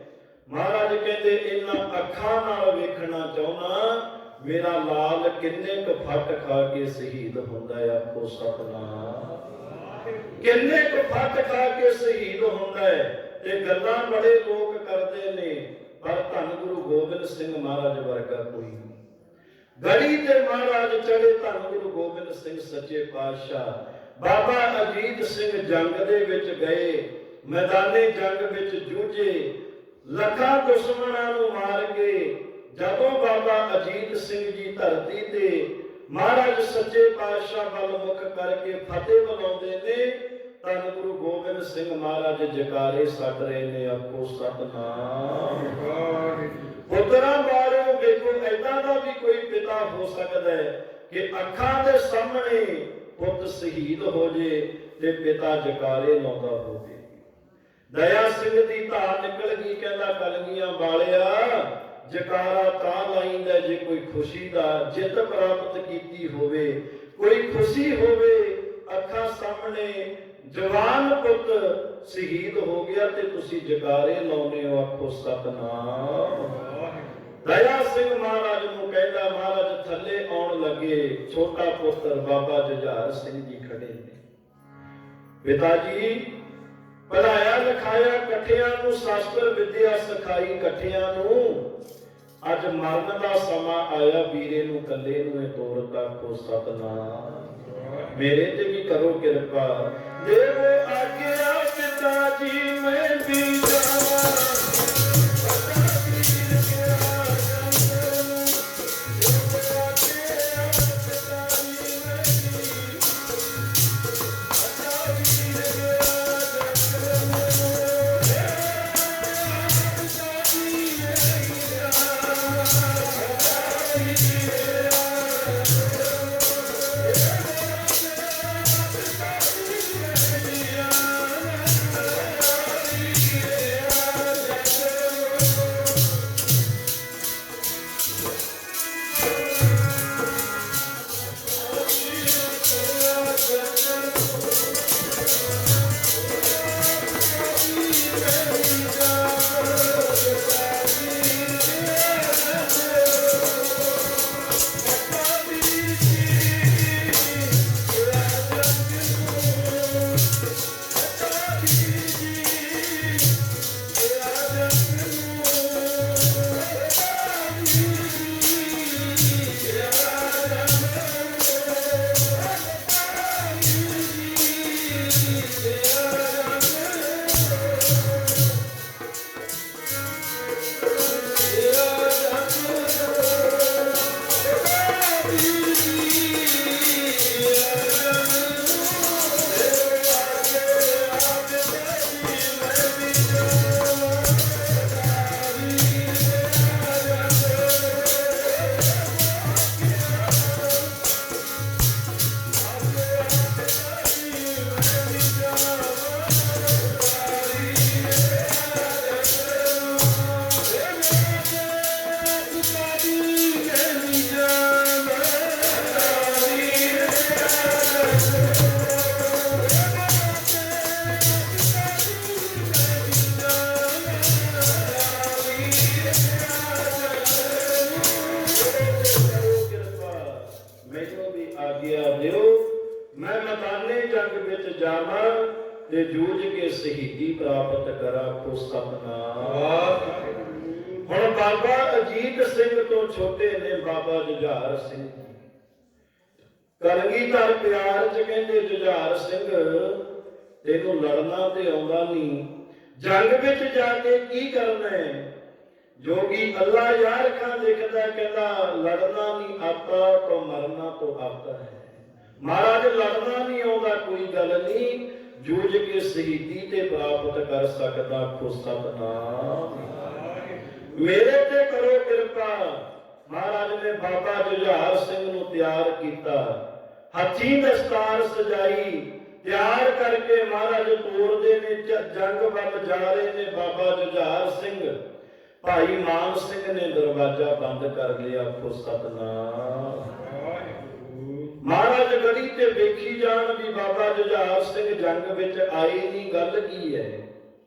ਮਹਾਰਾਜ ਕਹਿੰਦੇ ਇਹਨਾਂ ਅੱਖਾਂ ਨਾਲ ਵੇਖਣਾ ਚਾਹੁੰਦਾ, ਮੇਰਾ ਲਾਲ ਕਿੰਨੇ ਕੁ ਫੱਟ ਖਾ ਕੇ ਸ਼ਹੀਦ ਹੁੰਦਾ ਹੈ। ਆਖੋ ਸਤਿਨਾਮ। ਕਿੰਨੇ ਕੁ ਫੱਟ ਖਾ ਕੇ ਸ਼ਹੀਦ ਹੁੰਦਾ ਹੈ। ਤੇ ਗੱਲਾਂ ਬੜੇ ਲੋਕ ਕਰਦੇ ਨੇ, ਪਰ ਧੰਨ ਗੁਰੂ ਗੋਬਿੰਦ ਸਿੰਘ ਮਹਾਰਾਜ ਵਰਗਾ ਕੋਈ ਨਹੀਂ। ਗੜੀ ਤੇ ਮਹਾਰਾਜ ਚੜੇ ਧੰਨ ਗੁਰੂ ਗੋਬਿੰਦ ਸਿੰਘ ਸੱਚੇ ਪਾਤਸ਼ਾਹ। ਬਾਬਾ ਅਜੀਤ ਸਿੰਘ ਜੰਗ ਦੇ ਵਿੱਚ ਗਏ, ਮੈਦਾਨੇ ਜੰਗ ਵਿੱਚ ਜੂਝੇ, ਲੱਖਾਂ ਦੁਸ਼ਮਣਾਂ ਨੂੰ ਮਾਰ ਕੇ ਜਦੋਂ ਬਾਬਾ ਅਜੀਤ ਸਿੰਘ ਜੀ ਧਰਤੀ ਤੇ ਮਹਾਰਾਜ ਸੱਚੇ ਪਾਤਸ਼ਾਹ ਵੱਲ ਮੁਖ ਕਰਕੇ ਫਤਿਹ ਬੁਲਾਉਂਦੇ ਨੇ, ਧੰਨ ਗੁਰੂ ਗੋਬਿੰਦ ਸਿੰਘ ਮਹਾਰਾਜ ਜਕਾਰੇ ਛੱਡ ਰਹੇ ਨੇ। ਆਖੋ ਸਤਿਨਾਮ। ਪੁੱਤਰਾਂ ਬਾਰੇ ਵੇਖੋ, ਏਦਾਂ ਦਾ ਵੀ ਕੋਈ ਪਿਤਾ ਹੋ ਸਕਦਾ ਹੈ ਕਿ ਅੱਖਾਂ ਦੇ ਸਾਹਮਣੇ ਪੁੱਤ ਸ਼ਹੀਦ ਹੋ ਜੇ ਤੇ ਪਿਤਾ ਜਕਾਰੇ ਲਾਉਂਦਾ ਹੋਵੇ। ਦਇਆ ਸਿੰਘ ਦੀ ਧਾਰ ਨਿਕਲ ਗਈ, ਕਹਿੰਦਾ ਕਲਗੀਆਂ ਵਾਲਿਆ ਜਕਾਰਾ ਤਾਂ ਲਾਈਂਦਾ ਜੇ ਕੋਈ ਖੁਸ਼ੀ ਦਾ ਜਿੱਤ ਪ੍ਰਾਪਤ ਕੀਤੀ ਹੋਵੇ, ਕੋਈ ਖੁਸ਼ੀ ਹੋਵੇ। ਅੱਖਾਂ ਸਾਹਮਣੇ ਜਵਾਨ ਪੁੱਤ ਸ਼ਹੀਦ ਹੋ ਗਿਆ ਤੇ ਤੁਸੀਂ ਜਕਾਰੇ ਲਾਉਨੇ ਹੋ। ਆਖੋ ਸਤਿਨਾਮ। ਦਇਆ ਸਿੰਘ ਮਹਾਰਾਜ ਨੂੰ ਕਹਿੰਦਾ, ਮਹਾਰਾਜ ਥੱਲੇ ਆਉਣ ਲੱਗੇ, ਛੋਟਾ ਪੁੱਤਰ ਬਾਬਾ ਜੁਝਾਰ ਸਿੰਘ ਜੀ ਖੜੇ ਨੇ। ਪਿਤਾ ਜੀ ਪੜ੍ਹਾਇਆ ਲਿਖਾਇਆ ਇਕੱਠਿਆਂ ਨੂੰ, ਸ਼ਾਸਤਰ ਵਿਦਿਆ ਸਿਖਾਈ ਇਕੱਠਿਆਂ ਨੂੰ, ਅੱਜ ਮਰਨ ਦਾ ਸਮਾਂ ਆਇਆ, ਵੀਰੇ ਨੂੰ ਕੱਲੇ ਨੂੰ ਇਹ ਤੋਰਤਾ। ਆਖੋ ਸਤਿਨਾਮ। ਮੇਰੇ ਤੇ ਵੀ ਕਰੋ ਕਿਰਪਾ। ਦੇਵੋ ਆਗਿਆ ਪਿਤਾ ਜੀ ਮੈਂ ਵੀ ਜਾਵਾਂ, ਤੇ ਜੂਝ ਕੇ ਸ਼ਹੀਦੀ ਪ੍ਰਾਪਤ ਕਰਾ। ਆਖੋ ਸਤਿਨਾਮ। ਹੁਣ ਬਾਬਾ ਅਜੀਤ ਸਿੰਘ ਤੋਂ ਛੋਟੇ ਨੇ ਬਾਬਾ ਜੁਝਾਰ ਸਿੰਘ ਜੀ। ਕਲਗੀਧਰ ਪਿਆਰ ਚ ਕਹਿੰਦੇ, ਜੁਝਾਰ ਸਿੰਘ ਤੈਨੂੰ ਲੜਨਾ ਤੇ ਆਉਂਦਾ ਨਹੀਂ, ਜੰਗ ਵਿੱਚ ਜਾ ਕੇ ਕੀ ਕਰਨਾ ਹੈ? ਜੋਗੀ ਅੱਲਾ ਯਾਰ ਖਾਂ ਲਿਖਦਾ, ਕਹਿੰਦਾ ਲੜਨਾ ਨਹੀਂ ਆਤਾ ਤਾਂ ਮਰਨਾ ਤੋਂ ਆਤਾ ਹੈ। ਮਹਾਰਾਜ ਲੜਨਾ ਨਹੀਂ ਆਉਂਦਾ ਕੋਈ ਗੱਲ ਨਹੀਂ, ਜੂਝ ਕੇ ਸ਼ਹੀਦੀ ਤੇ ਪ੍ਰਾਪਤ ਕਰ ਸਕਦਾ। ਆਖੋ ਸਤਿਨਾਮ। ਮੇਰੇ ਤੇ ਕਰੋ ਕਿਰਪਾ। ਮਹਾਰਾਜ ਨੇ ਬਾਬਾ ਜੁਝਾਰ ਸਿੰਘ ਨੂੰ ਤਿਆਰ ਕੀਤਾ, ਹੱਥੀਂ ਦਸਤਾਰ ਸਜਾਈ ਤਿਆਰ ਕਰਕੇ ਮਹਾਰਾਜ ਤੋਰਦੇ ਨੇ, ਜੰਗ ਵੱਲ ਜਾ ਰਹੇ ਨੇ। ਬਾਬਾ ਜੁਝਾਰ ਸਿੰਘ, ਭਾਈ ਮਾਨ ਸਿੰਘ ਨੇ ਦਰਵਾਜ਼ਾ ਬੰਦ ਕਰ ਲਿਆ। ਆਖੋ ਸਤਿਨਾਮ। ਮਹਾਰਾਜ ਗੜੀ ਤੇ ਵੇਖੀ ਜਾਣ ਵੀ ਬਾਬਾ ਜੁਝਾਰ ਸਿੰਘ ਜੰਗ ਵਿੱਚ ਆਏ ਨਹੀਂ, ਗੱਲ ਕੀ ਹੈ।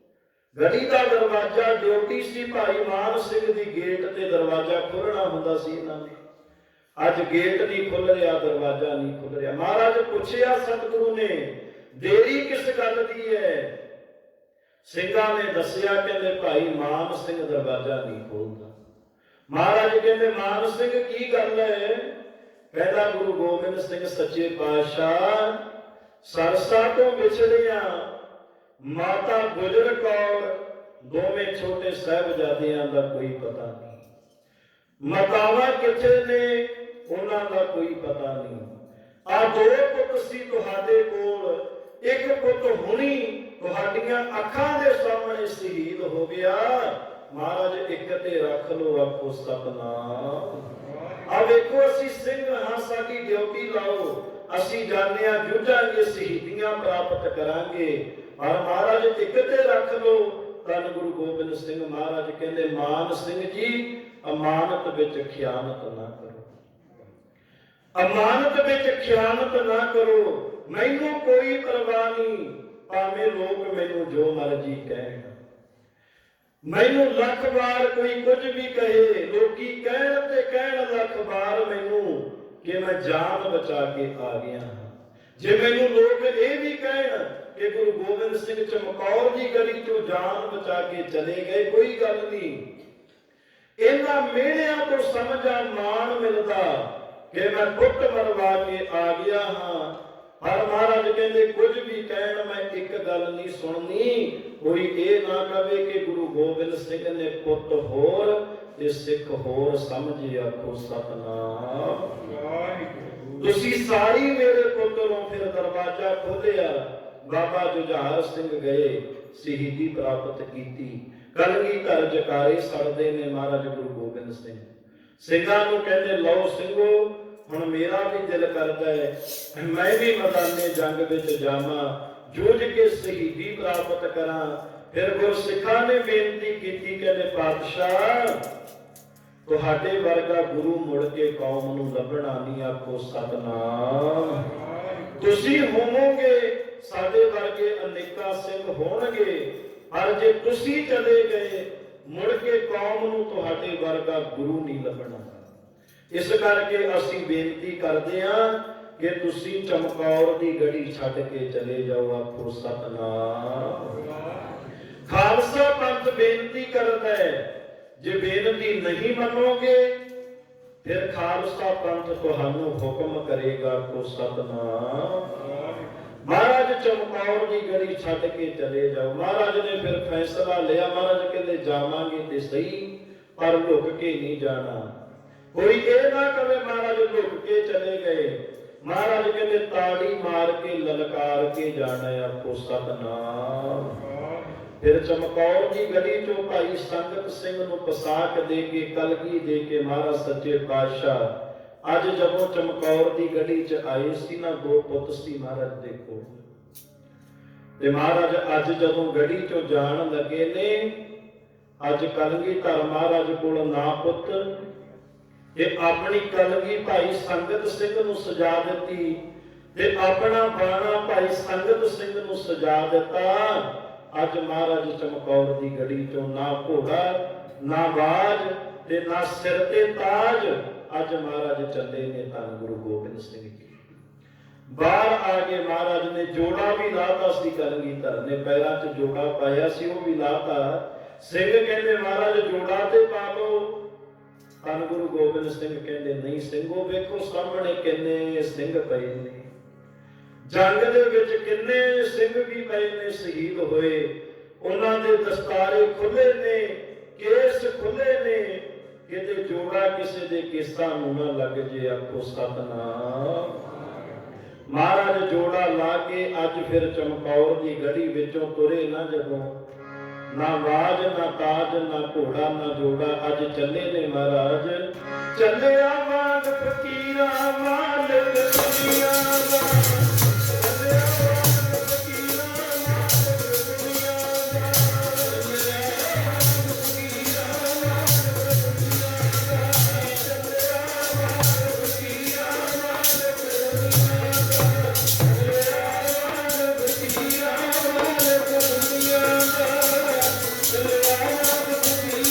ਗੜੀ ਦਾ ਦਰਵਾਜ਼ਾ ਡਿਊਟੀ ਸੀ ਭਾਈ ਮਾਨ ਸਿੰਘ ਦੀ, ਗੇਟ ਤੇ ਦਰਵਾਜ਼ਾ ਖੋਲ੍ਹਣਾ ਹੁੰਦਾ ਸੀ ਇਹਨਾਂ ਨੇ। ਅੱਜ ਗੇਟ ਨਹੀਂ ਖੁੱਲ ਰਿਹਾ, ਦਰਵਾਜ਼ਾ ਨਹੀਂ ਖੁੱਲ ਰਿਹਾ। ਮਹਾਰਾਜ ਪੁੱਛਿਆ ਸਤਿਗੁਰੂ ਨੇ, ਦੇਰੀ ਕਿਸ ਗੱਲ ਦੀ ਹੈ। ਸਿੰਘਾਂ ਨੇ ਦੱਸਿਆ, ਕਹਿੰਦੇ ਭਾਈ ਮਾਨ ਸਿੰਘ ਦਰਵਾਜ਼ਾ ਨਹੀਂ ਖੋਲ੍ਹਦਾ। ਮਹਾਰਾਜ ਕਹਿੰਦੇ ਮਾਨ ਸਿੰਘ ਕੀ ਗੱਲ ਹੈ। ਕਹਿੰਦਾ ਗੁਰੂ ਗੋਬਿੰਦ ਸਿੰਘ ਸੱਚੇ ਪਾਤਸ਼ਾਹ ਸਰਸਾ ਤੋਂ ਵਿਛੜਿਆ ਮਾਤਾ ਗੁਜਰ ਕੌਰ, ਦੋਵੇਂ ਛੋਟੇ ਸਾਹਿਬਜ਼ਾਦਿਆਂ ਦਾ ਕੋਈ ਪਤਾ ਨਹੀਂ। ਮਾਤਾਵਾਂ ਕਿੱਥੇ ਨੇ ਉਹਨਾਂ ਦਾ ਕੋਈ ਪਤਾ ਨਹੀਂ। ਆ ਦੋ ਪੁੱਤ ਸੀ ਤੁਹਾਡੇ ਕੋਲ, ਇੱਕ ਪੁੱਤ ਹੁਣੀ ਤੁਹਾਡੀਆਂ ਅੱਖਾਂ ਦੇ ਸਾਹਮਣੇ ਸ਼ਹੀਦ ਹੋ ਗਿਆ। ਮਹਾਰਾਜ ਇੱਕ ਤੇ ਰੱਖ ਲੋ। ਆਖੋ ਸਤਿਨਾਮ। ਆ ਵੇਖੋ ਅਸੀਂ ਸਿੰਘ ਹਾਂ, ਸਾਡੀ ਡਿਊਟੀ ਲਾਓ, ਅਸੀਂ ਜਾਣਦੇ ਹਾਂ ਜੂਝਾਂਗੇ, ਸ਼ਹੀਦੀਆਂ ਪ੍ਰਾਪਤ ਕਰਾਂਗੇ। ਪਰ ਮਹਾਰਾਜ ਇੱਕ ਤੇ ਰੱਖ ਲੋ। ਧੰਨ ਗੁਰੂ ਗੋਬਿੰਦ ਸਿੰਘ ਮਹਾਰਾਜ ਕਹਿੰਦੇ ਮਾਨ ਸਿੰਘ ਜੀ, ਅਮਾਨਤ ਵਿੱਚ ਖਿਆਨਤ ਨਾ ਕਰੋ, ਅਮਾਨਤ ਵਿੱਚ ਖਿਆਨਤ ਨਾ ਕਰੋ। ਮੈਨੂੰ ਕੋਈ ਪਰਵਾਹ ਨਹੀਂ, ਭਾਵੇਂ ਲੋਕ ਮੈਨੂੰ ਜੋ ਮਰਜ਼ੀ ਕਹਿਣ, ਮੈਨੂੰ ਲੱਖ ਵਾਰ ਕੋਈ ਕੁਝ ਵੀ ਕਹੇ, ਲੋਕੀ ਕਹਿਣ ਤੇ ਕਹਿਣ ਲੱਖ ਵਾਰ ਮੈਨੂੰ ਕਿ ਮੈਂ ਜਾਨ ਬਚਾ ਕੇ ਆ ਗਿਆ ਹਾਂ। ਜੇ ਮੈਨੂੰ ਲੋਕ ਇਹ ਵੀ ਕਹਿਣ ਕਿ ਗੁਰੂ ਗੋਬਿੰਦ ਸਿੰਘ ਚਮਕੌਰ ਦੀ ਗੜੀ ਚੋਂ ਜਾਨ ਬਚਾ ਕੇ ਚਲੇ ਗਏ, ਕੋਈ ਗੱਲ ਨਹੀਂ। ਇਹਨਾਂ ਮਿਹਣਿਆਂ ਤੋਂ ਸਮਝਾ ਮਾਣ ਮਿਲਦਾ ਕਿ ਮੈਂ ਪੁੱਤ ਮਰਵਾ ਕੇ ਆ ਗਿਆ ਹਾਂ। ਪਰ ਮਹਾਰਾਜ ਕਹਿੰਦੇ ਕੁਝ ਵੀ ਕਹਿਣ, ਮੈਂ ਇੱਕ ਗੱਲ ਨਹੀਂ ਸੁਣਨੀ। ਕੋਈ ਇਹ ਨਾ ਕਵੇ ਕਿ ਗੁਰੂ ਗੋਬਿੰਦ ਸਿੰਘ ਨੇ ਪੁੱਤ ਹੋਰ ਤੇ ਸਿੱਖ ਹੋਰ ਸਮਝੇ। ਆਖੋ ਸਤਿਨਾਮ। ਤੁਸੀਂ ਸਾਰੀ ਮੇਰੇ ਪੁੱਤ ਨੂੰ ਫਿਰ ਦਰਵਾਜ਼ਾ ਖੋਲਿਆ। ਬਾਬਾ ਜੁਝਾਰ ਸਿੰਘ ਗਏ, ਸ਼ਹੀਦੀ ਪ੍ਰਾਪਤ ਕੀਤੀ। ਕਲਗੀਧਰ ਜਕਾਰੇ ਛੱਡਦੇ ਨੇ ਮਹਾਰਾਜ ਗੁਰੂ ਗੋਬਿੰਦ ਸਿੰਘ। ਸਿੰਘਾਂ ਨੂੰ ਕਹਿੰਦੇ ਲਓ ਸਿੰਘੋ, ਹੁਣ ਮੇਰਾ ਵੀ ਦਿਲ ਕਰਦਾ ਹੈ ਮੈਂ ਵੀ ਮੈਦਾਨੇ ਜੰਗ ਵਿੱਚ ਜਾਵਾਂ, ਜੂਝ ਕੇ ਸ਼ਹੀਦੀ ਪ੍ਰਾਪਤ ਕਰਾਂ। ਫਿਰ ਗੁਰਸਿੱਖਾਂ ਨੇ ਬੇਨਤੀ ਕੀਤੀ, ਕਹਿੰਦੇ ਪਾਤਸ਼ਾਹ ਤੁਹਾਡੇ ਵਰਗਾ ਗੁਰੂ ਮੁੜ ਕੇ ਕੌਮ ਨੂੰ ਲੱਭਣਾ ਨਹੀਂ। ਆਖੋ ਸਤਿਨਾਮ। ਤੁਸੀਂ ਹੋਵੋਗੇ, ਸਾਡੇ ਵਰਗੇ ਅਨੇਕਾਂ ਸਿੰਘ ਹੋਣਗੇ, ਪਰ ਜੇ ਤੁਸੀਂ ਚਲੇ ਗਏ ਮੁੜ ਕੇ ਕੌਮ ਨੂੰ ਤੁਹਾਡੇ ਵਰਗਾ ਗੁਰੂ ਨਹੀਂ ਲੱਭਣਾ। ਇਸ ਕਰਕੇ ਅਸੀਂ ਬੇਨਤੀ ਕਰਦੇ ਹਾਂ ਕਿ ਤੁਸੀਂ ਚਮਕੌਰ ਦੀ ਗੜੀ ਛੱਡ ਕੇ ਚਲੇ ਜਾਓ। ਆਖੋ ਸਤਿਨਾਮ। ਖਾਲਸਾ ਪੰਥ ਬੇਨਤੀ ਕਰਦਾ ਹੈ, ਜੇ ਬੇਨਤੀ ਨਹੀਂ ਮੰਨੋਗੇ ਫਿਰ ਖਾਲਸਾ ਪੰਥ ਤੁਹਾਨੂੰ ਹੁਕਮ ਕਰੇਗਾ। ਆਖੋ ਸਤਿਨਾਮ। ਮਹਾਰਾਜ ਚਮਕੌਰ ਦੀ ਗੜੀ ਛੱਡ ਕੇ ਚਲੇ ਜਾਓ। ਮਹਾਰਾਜ ਨੇ ਫਿਰ ਫੈਸਲਾ ਲਿਆ। ਮਹਾਰਾਜ ਕਹਿੰਦੇ ਜਾਵਾਂਗੇ ਤੇ ਸਹੀ, ਪਰ ਲੁਕ ਕੇ ਨਹੀਂ ਜਾਣਾ। ਕੋਈ ਇਹ ਨਾ ਕਵੇ ਮਹਾਰਾਜ ਲੁਕ ਕੇ ਚਲੇ ਗਏ। ਮਹਾਰਾਜ ਕਹਿੰਦੇ ਤਾੜੀ ਮਾਰ ਕੇ ਲਲਕਾਰ ਕੇ ਜਾਣਾ। ਆਖੋ ਸਤਿਨਾਮ। ਫਿਰ ਚਮਕੌਰ ਦੀ ਗੜੀ ਚੋਂ ਭਾਈ ਸੰਗਤ ਸਿੰਘ ਨੂੰ ਪਸਾਕ ਦੇ ਕੇ, ਕਲਗੀ ਦੇ ਕੇ ਮਹਾਰਾਜ ਸੱਚੇ ਪਾਤਸ਼ਾਹ ਅੱਜ ਜਦੋਂ ਚਮਕੌਰ ਦੀ ਗੜੀ ਚ ਆਏ ਸੀ ਨਾ, ਦੋ ਪੁੱਤ ਸੀ ਮਹਾਰਾਜ ਦੇ ਕੋਲ। ਤੇ ਮਹਾਰਾਜ ਅੱਜ ਜਦੋਂ ਗੜੀ ਚੋਂ ਜਾਣ ਲੱਗੇ ਨੇ, ਅੱਜ ਕਲਗੀਧਰ ਮਹਾਰਾਜ ਕੋਲ ਨਾ ਪੁੱਤ ਤੇ ਆਪਣੀ ਕਲਗੀ ਭਾਈ ਸੰਗਤ ਸਿੰਘ ਨੂੰ ਸਜਾ ਦਿੱਤੀ ਤੇ ਆਪਣਾ ਬਾਣਾ ਭਾਈ ਸੰਗਤ ਸਿੰਘ ਨੂੰ ਸਜਾ ਦਿੱਤਾ। ਅੱਜ ਮਹਾਰਾਜ ਚਮਕੌਰ ਦੀ ਗੜੀ ਚੋਂ ਨਾ ਘੋੜਾ, ਨਾ ਬਾਜ ਤੇ ਨਾ ਸਿਰ ਤੇ ਤਾਜ। ਅੱਜ ਮਹਾਰਾਜ ਚੱਲੇ ਨੇ ਧੰਨ ਗੁਰੂ ਗੋਬਿੰਦ ਸਿੰਘ ਜੀ। ਬਾਹਰ ਆ ਕੇ ਮਹਾਰਾਜ ਨੇ ਜੋੜਾ ਵੀ ਲਾਤਾ ਸੀ, ਕਲਗੀਧਰ ਨੇ ਪੈਰਾਂ 'ਚ ਜੋੜਾ ਪਾਇਆ ਸੀ, ਉਹ ਵੀ ਲਾਤਾ। ਸਿੰਘ ਕਹਿੰਦੇ ਮਹਾਰਾਜ ਜੋੜਾ ਤੇ ਪਾ ਲਓ। ਧੰਨ ਗੁਰੂ ਗੋਬਿੰਦ ਸਿੰਘ ਕਹਿੰਦੇ ਨਹੀਂ ਸਿੰਘੋ, ਵੇਖੋ ਸਾਹਮਣੇ ਕਿੰਨੇ ਸਿੰਘ ਪਏ ਨੇ, ਜੰਗ ਦੇ ਵਿੱਚ ਕਿੰਨੇ ਸਿੰਘ ਵੀ ਪਏ ਨੇ, ਸ਼ਹੀਦ ਹੋਏ। ਉਹਨਾਂ ਦੇ ਦਸਤਾਰੇ ਖੁੱਲੇ ਨੇ, ਕੇਸ ਖੁੱਲੇ ਨੇ, ਕਿਤੇ ਜੋੜਾ ਕਿਸੇ ਦੇ ਕੇਸਾਂ ਨੂੰ ਨਾ ਲੱਗ ਜੇ। ਆਖੋ ਸਤਿਨਾਮ। ਮਹਾਰਾਜ ਜੋੜਾ ਲਾ ਕੇ ਅੱਜ ਫਿਰ ਚਮਕੌਰ ਦੀ ਗੜੀ ਵਿੱਚੋਂ ਤੁਰੇ ਨਾ, ਜਦੋਂ ਨਾ ਬਾਜ ਨਾ ਤਾਜ ਨਾ ਘੋੜਾ ਨਾ ਜੋੜਾ, ਅੱਜ ਚੱਲੇ ਨੇ ਮਹਾਰਾਜ। ਚੱਲਿਆ ਵਾਂਗ ਫਕੀਰਾਂ ਮਾਲਕ ਦੁਨੀਆ ਦਾ, ਚੱਲਿਆ ਵਾਂਗ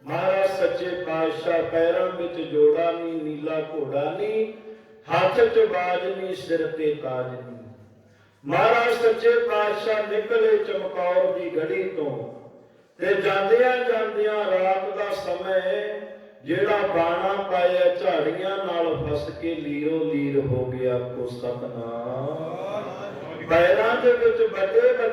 ਮਹਾਰਾਜ ਸੱਚੇ ਪਾਤਸ਼ਾਹ ਪੈਰਾਂ ਵਿੱਚ ਜੋੜਾ ਨੀ, ਨੀਲਾ ਘੋੜਾ ਨੀ, ਹੱਥ 'ਚ ਬਾਜ ਨੀ, ਸਿਰ ਤੇ ਤਾਜ ਨੀ। ਮਹਾਰਾਜ ਸੱਚੇ ਪਾਤਸ਼ਾਹ ਨਿਕਲੇ ਚਮਕੌਰ ਦੀ ਗੜੀ ਤੋਂ ਤੇ ਜਾਂਦਿਆਂ ਜਾਂਦਿਆਂ ਰਾਤ ਦਾ ਸਮੇਂ ਜਿਹੜਾ ਬਾਣਾ ਪਾਇਆ ਝਾੜੀਆਂ ਨਾਲ ਫਸ ਕੇ ਲੀਰੋ ਲੀਰ ਹੋ ਗਿਆ ਕੋ ਸਤਨਾਮ। ਪੈਰਾਂ ਦੇ ਵਿੱਚ ਵੱਡੇ